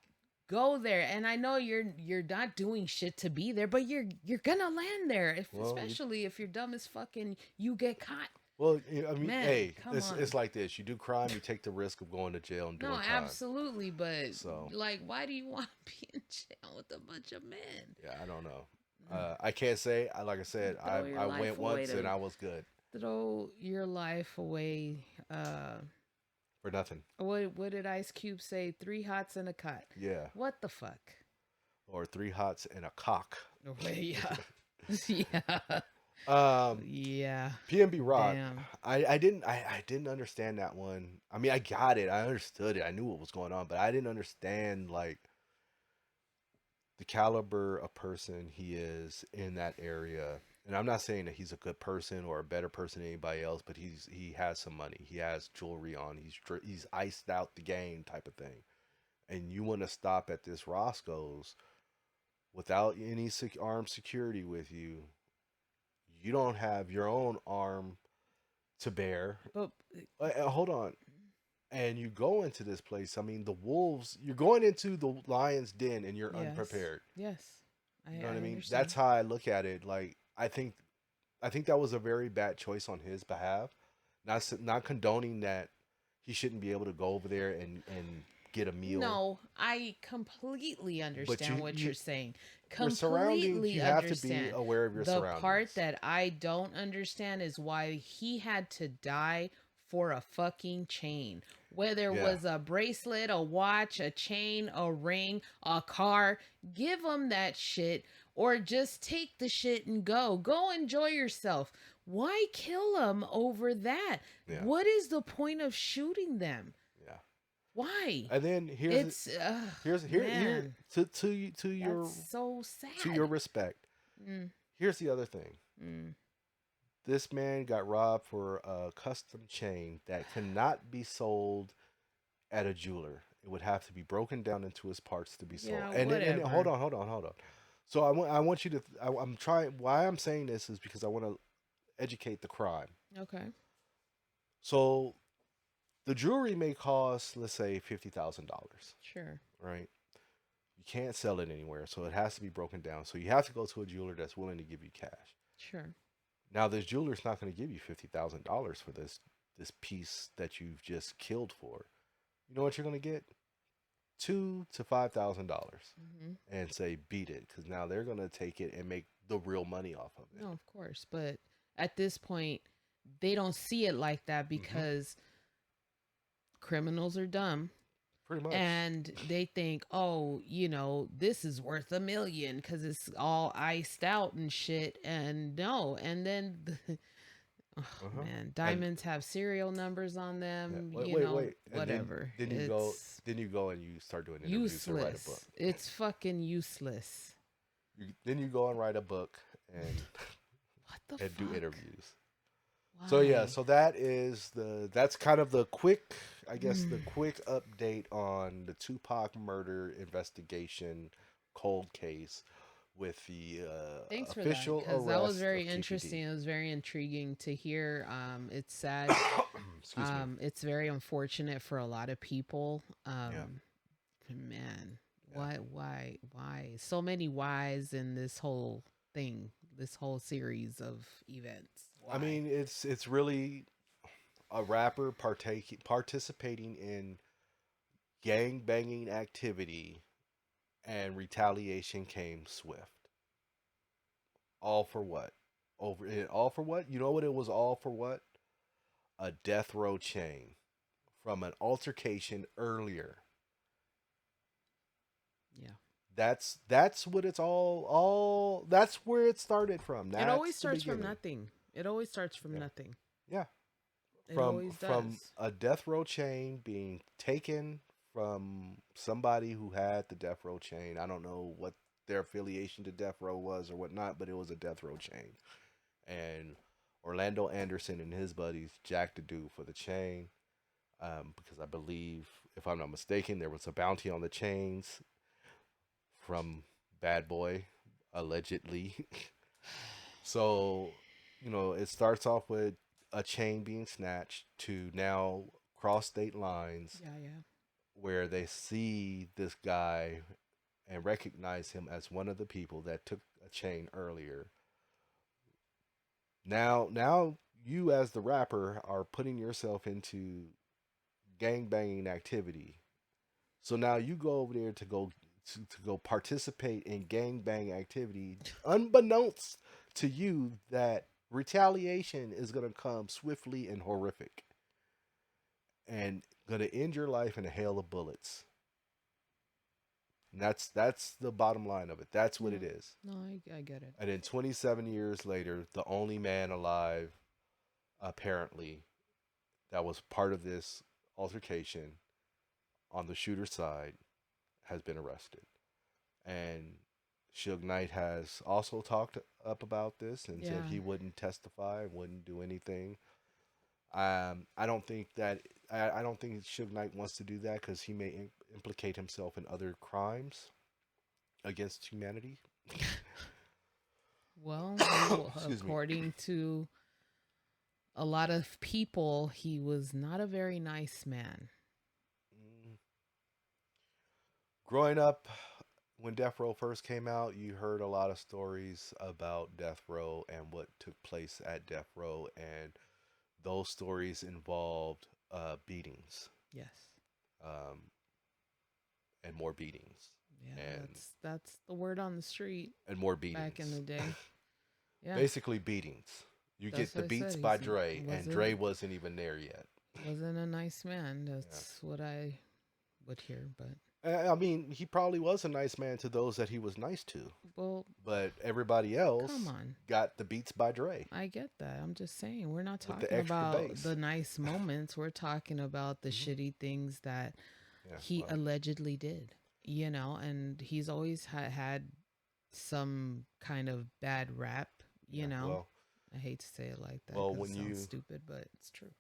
go there? And I know you're not doing shit to be there, but you're gonna land there, Well, especially if you're dumb as fuck and you get caught. I mean, Man, hey, come it's on. like this. You do crime, you take the risk of going to jail and No, doing time. absolutely, but So like, why do you want to be in jail with a bunch of men? yeah, I don't know. I can't say. Like I said, Throw your I life went away once and to I was good throw your life away. for nothing. What did Ice Cube say? Three hots and a cot. Yeah, What the fuck? or three hots and a cock. Oh, yeah. Yeah. Um, Yeah. PNB Rock. Damn. I didn't understand that one. I mean, I got it. I understood it. I knew what was going on, but I didn't understand like the caliber of person he is in that area. And I'm not saying that he's a good person or a better person than anybody else, but he has some money. He has jewelry on. He's iced out the game type of thing. And you want to stop at this Roscoe's without any armed security with you. You don't have your own arm to bear. But Hold on. And you go into this place. I mean, the wolves. You're going into the lion's den, and you're yes. unprepared. Yes. You know what I I mean? understand. That's how I look at it. Like I think that was a very bad choice on his behalf. Not condoning that he shouldn't be able to go over there and get a meal. No, I completely But understand what you're saying. your surroundings, Completely you have to be understand. aware of your The part surroundings. that I don't understand is why he had to die for a fucking chain. Whether it Yeah. was a bracelet, a watch, a chain, a ring, a car, give him that shit or just take the shit and go. Go enjoy yourself. Why kill him over that? Yeah. What is the point of shooting them? Yeah. Why? And then It's here man, your that's so to your sad. respect. Mm, Here's the other thing. mm. This man got robbed for a custom chain that cannot be sold at a jeweler. It would have to be broken down into its parts to be sold. Yeah, And hold whatever. on, hold on. So I want you to. I'm trying. Why I'm saying this is because I want to educate the crime. Okay. So the jewelry may cost, let's say, $50,000, Sure. right? You can't sell it anywhere, so it has to be broken down. So you have to go to a jeweler that's willing to give you cash. Sure. Now, this jeweler's not going to give you $50,000 for this piece that you've just killed for. You know what you're going to get? $2,000 to $5,000, Hmm. and say beat it, because now they're going to take it and make the real money off of it. No, of course, but at this point, they don't see it like that Hmm. because criminals are dumb Pretty much. and they think, oh, this is worth 1 million because it's all iced out and shit. And no, and then oh, Uh huh. man, And diamonds have serial numbers on yeah, them, wait, and whatever. then It's you go and you start doing interviews and write a book. useless. It's fucking useless. Then you go and write a book and What the and do fuck? interviews. So yeah, Why? so that's kind of the quick, I guess, the Mm. quick update on the Tupac murder investigation cold case with the Thanks for that, official because that was arrest very of TPD. interesting. It was very intriguing to hear. It's sad. Excuse me. It's very unfortunate for a lot of people. Yeah, Man, yeah. why? So many whys in this whole thing, this whole series of events. I Why? mean, it's really a rapper participating in gang banging activity, and retaliation came swift. All for what? All for what? You know what it was all for what? A death row chain from an altercation earlier. Yeah. That's what it's all that's where it started from. It always That's the starts from beginning. nothing. It always starts from Yeah. nothing. Yeah. It always From does. a death row chain being taken from somebody who had the death row chain. I don't know what their affiliation to death row was or whatnot, but it was a death row chain. And Orlando Anderson and his buddies jacked the dude for the chain, because I believe, if I'm not mistaken, there was a bounty on the chains from Bad Boy, allegedly. So, it starts off with a chain being snatched to now cross state lines Yeah, yeah. where they see this guy and recognize him as one of the people that took a chain earlier. Now you as the rapper are putting yourself into gang banging activity. So now you go over there to go participate in gang bang activity, unbeknownst to you that retaliation is gonna come swiftly and horrific, and gonna end your life in a hail of bullets. And that's the bottom line of it. That's what Yeah. it is. No, I get it. And then 27 years later, the only man alive, apparently, that was part of this altercation on the shooter's side has been arrested. And Suge Knight has also talked up about this and said Yeah. he wouldn't testify, wouldn't do anything. I don't think that I don't think Suge Knight wants to do that because he may implicate himself in other crimes against humanity. Well, Excuse me. according to a lot of people, he was not a very nice man. Mm, Growing up, when Death Row first came out, you heard a lot of stories about Death Row and what took place at Death Row, and those stories involved beatings, Yes. um, and more beatings, Yeah, and that's the word on the street more back in the beatings. day. Yeah, Basically, beatings. You that's get the what I said. beats by He Dre, and Dre wasn't wasn't even there yet. wasn't a nice man. Yeah. That's what I would hear. But I mean, he probably was a nice man to those that he was nice to, well, but everybody come else on. got the beats by Dre I get that. I'm just saying we're not with the talking extra about bass. the nice moments. We're talking about the Hmm. shitty things that Yeah, he well, allegedly did. And he's always had some kind of bad rap. You yeah, know, I hate to say it like that well, because it sounds stupid, but it's true.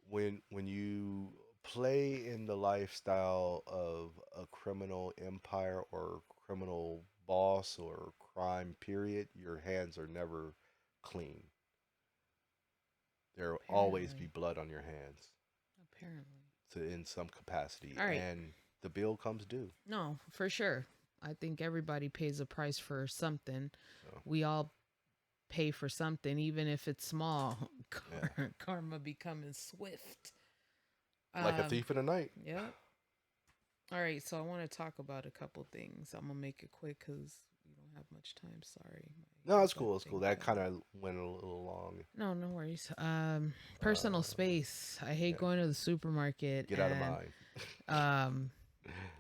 when you play in the lifestyle of a criminal empire or criminal boss or crime period, your hands are never clean. There'll always be Apparently, blood on your hands apparently. in some capacity, All right. and the bill comes due. No, for sure. I think everybody pays a price for something. So We all pay for something, even if it's small. yeah, Karma becoming swift. like a Um, thief in the night. yep. All right, so I want to talk about a couple things. I'm gonna make it quick because we don't have much time. Sorry, No, my it's cool. It's cool. thing That fell. kind of went a little long. No, no worries. Personal Uh, space. I hate yeah, going to the supermarket get out of and mine. um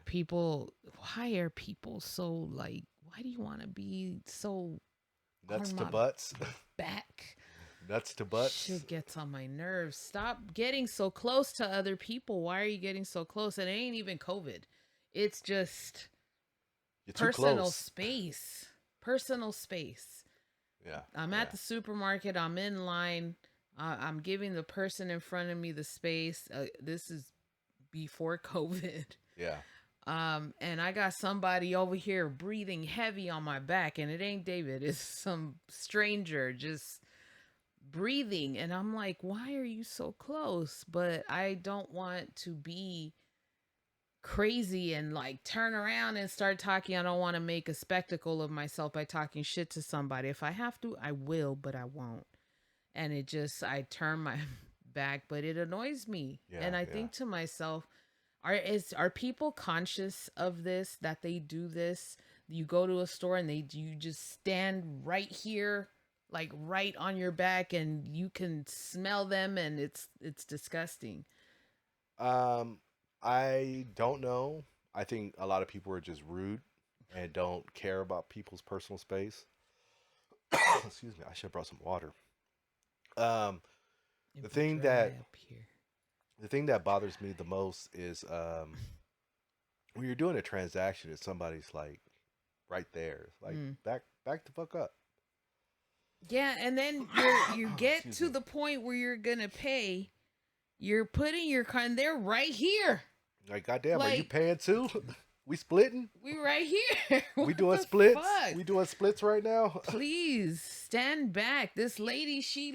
people. Why are people so like? Why do you want to be so Nuts on to my butts. back? Nuts to butts. Shit gets on my nerves. Stop getting so close to other people. Why are you getting so close? And it ain't even COVID. It's just You're too personal close. space. Personal space. Yeah, I'm at yeah, the supermarket. I'm in line. I'm giving the person in front of me the space. This is before COVID. yeah. And I got somebody over here breathing heavy on my back, and it ain't David. It's some stranger just breathing, and I'm like, why are you so close? But I don't want to be crazy and like turn around and start talking. I don't want to make a spectacle of myself by talking shit to somebody. If I have to, I will, but I won't. And it just, I turn my back, but it annoys me. Yeah, And I yeah. think to myself, are people conscious of this, that they do this? You go to a store and you just stand right here, like right on your back, and you can smell them, and it's disgusting. Um, I don't know. I think a lot of people are just rude and don't care about people's personal space. Excuse me. I should have brought some water. Um, It'd the be thing that dry up here. the thing that bothers me the Dry. most is when you're doing a transaction and somebody's like right there, it's like Mm. back the fuck up. Yeah, and then you get Excuse to me. the point where you're gonna pay. You're putting your card. They're right here. Like goddamn, are you Like paying too? We splitting? We right here. We What doing the splits? fuck? We doing splits right now? Please stand back. This lady, she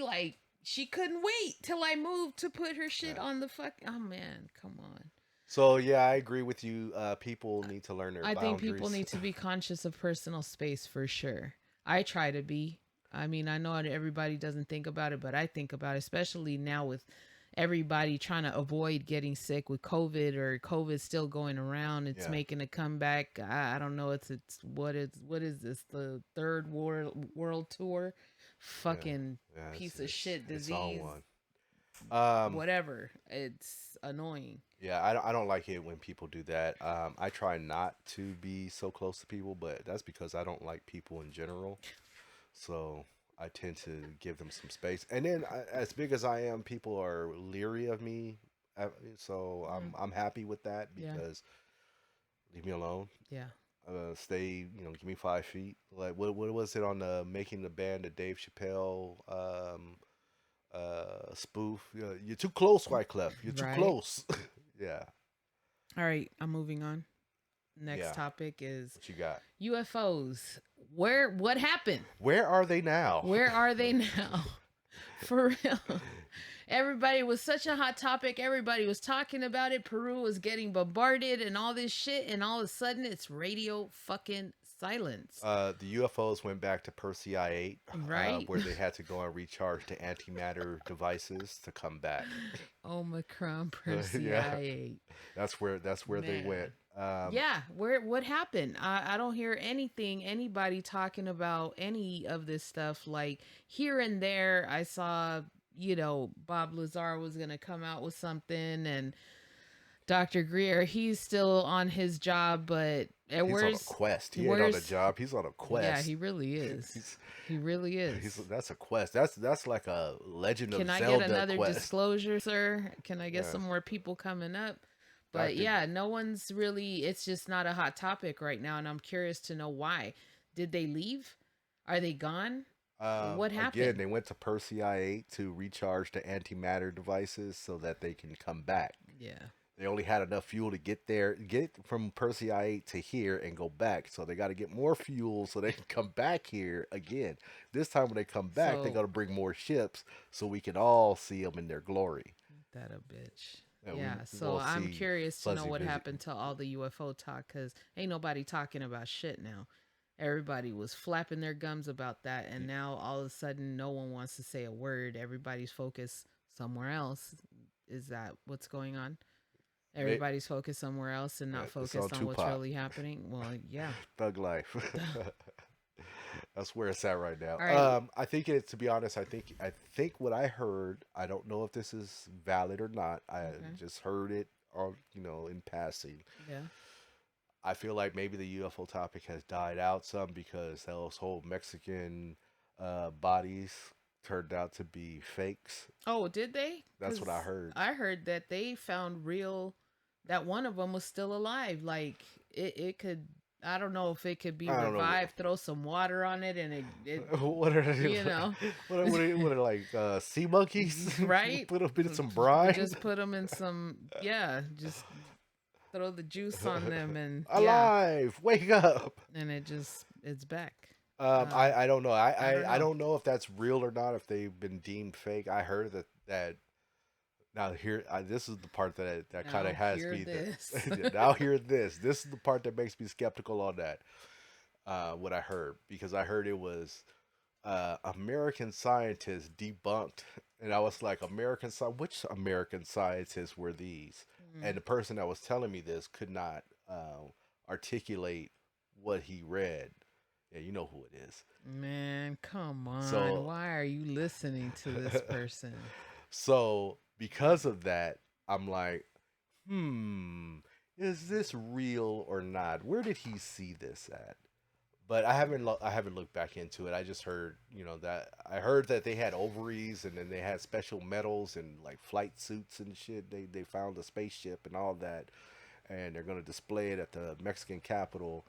couldn't wait till I moved to put her shit Yeah. on the fuck. Oh man, come on. So yeah, I agree with you. People need to learn their I think people boundaries. need to be conscious of personal space for sure. I try to be. I mean, I know everybody doesn't think about it, but I think about it, especially now with everybody trying to avoid getting sick with COVID or COVID still going around. It's Yeah, making a comeback. I don't know. It's what is this? The third world tour? yeah, Fucking yeah. piece of shit It's on disease. one. Um, Whatever. It's annoying. yeah, I don't like it when people do that. I try not to be so close to people, but that's because I don't like people in general. So I tend to give them some space. And then, as big as I am, people are leery of me. So Mm, I'm happy with that yeah. because leave me alone. Yeah. Stay, give me 5 feet. Like what was it on the making the band, the Dave Chappelle spoof? You're too close, Wyclef. You're too Right. close. Yeah, All right. I'm moving on. Next yeah. topic is What you got? UFOs. What happened? Where are they now? Where are they now? For real. Everybody was such a hot topic. Everybody was talking about it. Peru was getting bombarded and all this shit. And all of a sudden, it's radio fucking silence. The UFOs went back to Persei 8, Right? where they had to go and recharge the antimatter devices to come back. Omicron Yeah, Persei. that's where they went. Man. Yeah, what happened? I don't hear anybody talking about any of this stuff. Like here and there, I saw, Bob Lazar was gonna come out with something, and Dr. Greer, he's still on his job, but He's on a quest. He ain't on a job. He's on a yeah, quest. he really is. he's, He really he's is. that's a quest. That's like a Legend of Can I get Zelda another quest. disclosure, sir? Can I get Yeah, some more people coming up? But Doctor. yeah, no one's really, it's just not a hot topic right now. And I'm curious to know why. Did they leave? Are they gone? What Again, happened? they went to Persei 8 to recharge the antimatter devices so that they can come back. Yeah. They only had enough fuel to get from Persei 8 to here and go back. So they got to get more fuel so they can come back here again. This time when they come back, they got So, to bring more ships so we can all see them in their glory. that a bitch. And Yeah. we So won't I'm see curious to know fuzzy what visit. happened to all the UFO talk because ain't nobody talking about shit now. Everybody was flapping their gums about that. And now all of a sudden, no one wants to say a word. Everybody's focused somewhere else. Is that what's going on? May- Everybody's focused somewhere else and not It's on focused on what's Tupac. really happening. Well, yeah. Thug life. That's where it's at right now. All right. I think it. To be honest, I think what I heard. I don't know if this is valid or not. I Okay. just heard it on in passing. Yeah. I feel like maybe the UFO topic has died out some because those whole Mexican bodies turned out to be fakes. Oh, did they? That's what I Because heard. I heard that they found real, that one of them was still alive. Like it could, I don't know if it could be I don't know. revived, throw some water on it and it What are they? you know, What are like sea monkeys? right? Put them in some You could brine. just put them in some, yeah, just throw the juice on them and yeah, Alive! Wake up! and it's back. I don't know. I don't I know. don't know if that's real or not. If they've been deemed fake. I heard that now here this is the part that kind Now of has hear me. this. Now hear this. This is the part that makes me skeptical on that. What I heard because I heard it was American scientists debunked, and I was like, which American scientists were these? Mhm. And the person that was telling me this could not articulate what he read. Yeah, you know who it is. Man, come on. So, Why are you listening to this person? so because of that, I'm like, is this real or not? Where did he see this at? But I haven't looked back into it. I just heard, that I heard that they had ovaries and then they had special metals and like flight suits and shit. They found a spaceship and all that, and they're gonna display it at the Mexican capital.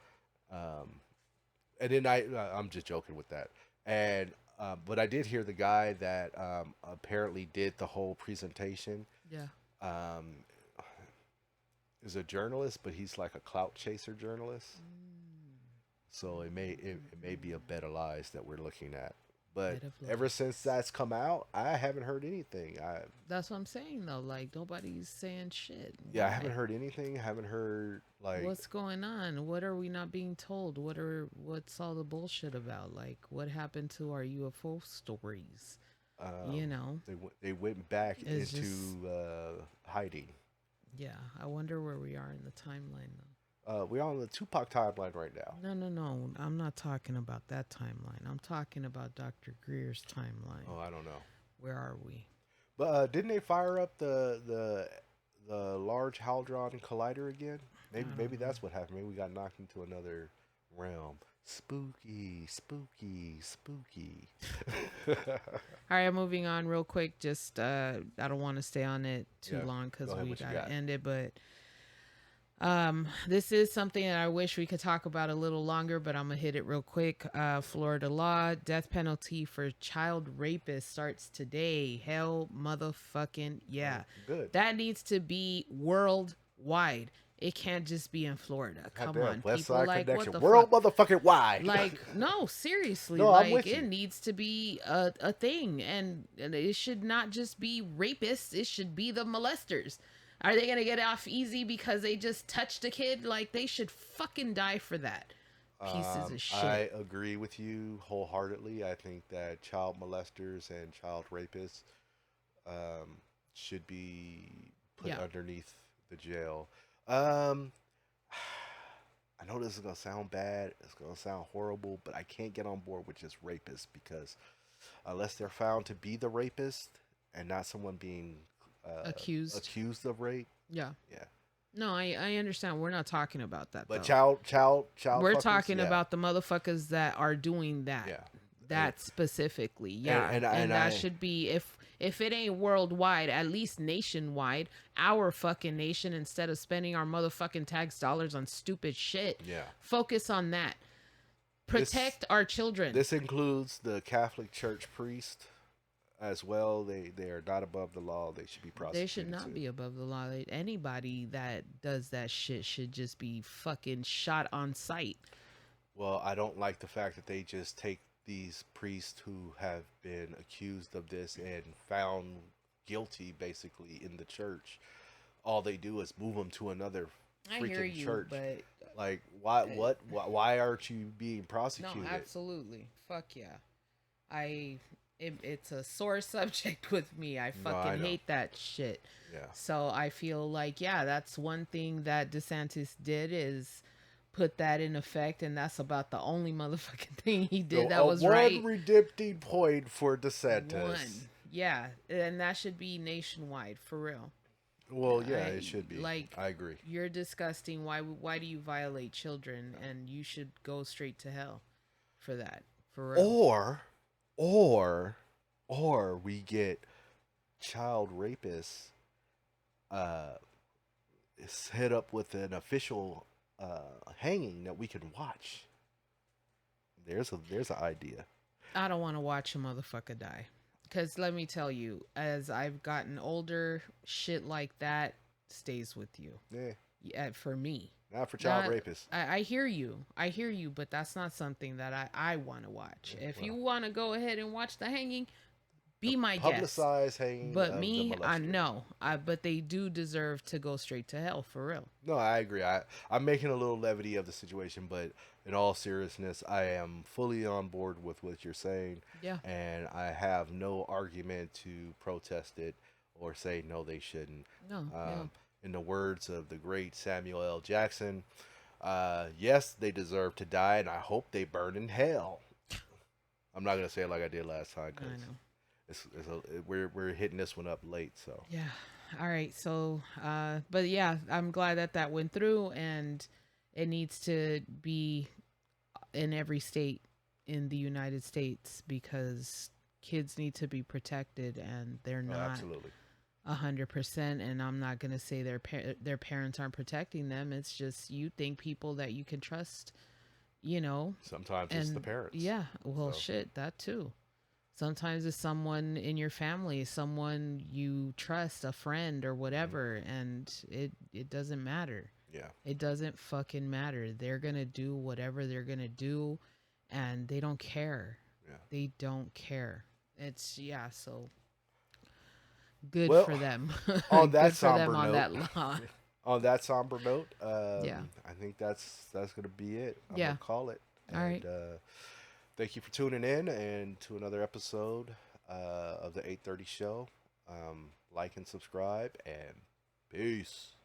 Um, and then I'm just joking with that. And but I did hear the guy that apparently did the whole presentation. Yeah. Um, is a journalist, but he's like a clout chaser journalist. Mm. So it may be a bed of lies that we're looking at. But Bed of ever since lies. that's come out, I haven't heard anything. That's what I'm saying though. Like nobody's saying shit. Yeah, I haven't Why? heard anything. I haven't heard like What's going on? What are we not being told? What's all the bullshit about? Like what happened to our UFO stories? You um, know, they went back it's just into hiding. yeah. I wonder where we are in the timeline though. We're on the Tupac timeline right now. No, no, no. I'm not talking about that timeline. I'm talking about Dr. Greer's timeline. Oh, I don't know. Where are we? But didn't they fire up the Large Hadron Collider again? I Maybe don't know. that's what happened. Maybe we got knocked into another realm. Spooky, spooky, spooky. All right, moving on real quick. Just I don't want to stay on it too Yeah, long go because ahead. we What you gotta got? end it. But this is something that I wish we could talk about a little longer. But I'm gonna hit it real quick. Florida law: death penalty for child rapist starts today. Hell, motherfucking yeah, Oh, good. that needs to be worldwide. It can't just be in Florida. Come Goddamn, on, West people. Side Like, what Connection, the world fuck? motherfucking wide. Like, no, seriously, No, I'm like with it you. needs to be a thing, and it should not just be rapists, it should be the molesters. Are they gonna get off easy because they just touched a kid? Like, they should fucking die for that. Pieces of shit. I agree with you wholeheartedly. I think that child molesters and child rapists um, should be put Yeah. underneath the jail. Um, I know this is gonna sound bad. It's gonna sound horrible, but I can't get on board with just rapists because unless they're found to be the rapist and not someone being Accused. accused of rape, Yeah. yeah. No, I understand. We're not talking about that But though. child We're fuckers, talking yeah, about the motherfuckers that are doing that. yeah. And That specifically, yeah. and And that I should be, if it ain't worldwide, at least nationwide, our fucking nation, instead of spending our motherfucking tax dollars on stupid shit, yeah. focus on that. This Protect our children. this includes the Catholic Church priest as well. They are not above the law. They should be They should prosecuted not too. be above the law. Anybody that does that shit should just be fucking shot on sight. Well, I don't like the fact that they just take these priests who have been accused of this and found guilty basically in the church. All they do is move them to another I hear freaking you, church. but Like, why aren't you being no, prosecuted? absolutely. Fuck yeah. It's a sore subject with me. I No, I fucking know. hate that shit. Yeah. So I feel like, yeah, that's one thing that DeSantis did, is put that in effect, and that's about the only motherfucking thing he So did that a was one right. redempting point for DeSantis. One. Yeah, and that should be nationwide for real. Well, yeah, it I should be. like I agree. you're disgusting. Why do you violate children, and you should go straight to hell for that. For real. Or, or, or we get child rapists uh, hit up with an official hanging that we can watch. There's an idea. I don't want to watch a motherfucker die. Because let me tell you, as I've gotten older, shit like that stays with you. Yeah, Yeah, for me. not for child Not, rapists. I hear you. I hear you, but that's not something that I want to watch. Yeah, If you well, want to go ahead and watch the hanging, the be my guest. publicized hanging But of the me, I molester. know. But they do deserve to go straight to hell, for real. No, I agree. I'm making a little levity of the situation, but in all seriousness, I am fully on board with what you're saying, Yeah. and I have no argument to protest it or say no, they shouldn't. No, yeah. In the words of the great Samuel L. Jackson, yes, they deserve to die, and I hope they burn in hell. I'm not gonna say it like I did last time I because know. we're hitting this one up late. So Yeah. All right. So, but yeah, I'm glad that that went through, and it needs to be in every state in the United States, because kids need to be protected, and they're oh, not absolutely. 100%. And I'm not gonna say their parents aren't protecting them. It's just, you think people that you can trust, you know, Sometimes it's the and parents. yeah, well, So shit, that too. Sometimes it's someone in your family, someone you trust, a friend or Hmm. whatever, and it doesn't matter. Yeah. It doesn't fucking matter. They're going to do whatever they're going to do and they don't care. Yeah. They don't care. It's yeah, so good Well, for them. on that Good for them somber on note, that law. on that somber note, Yeah. I think that's gonna be it. I'm gonna Yeah. call it. All right. And thank you for tuning in and to another episode of the 8:30 show. Like and subscribe and peace.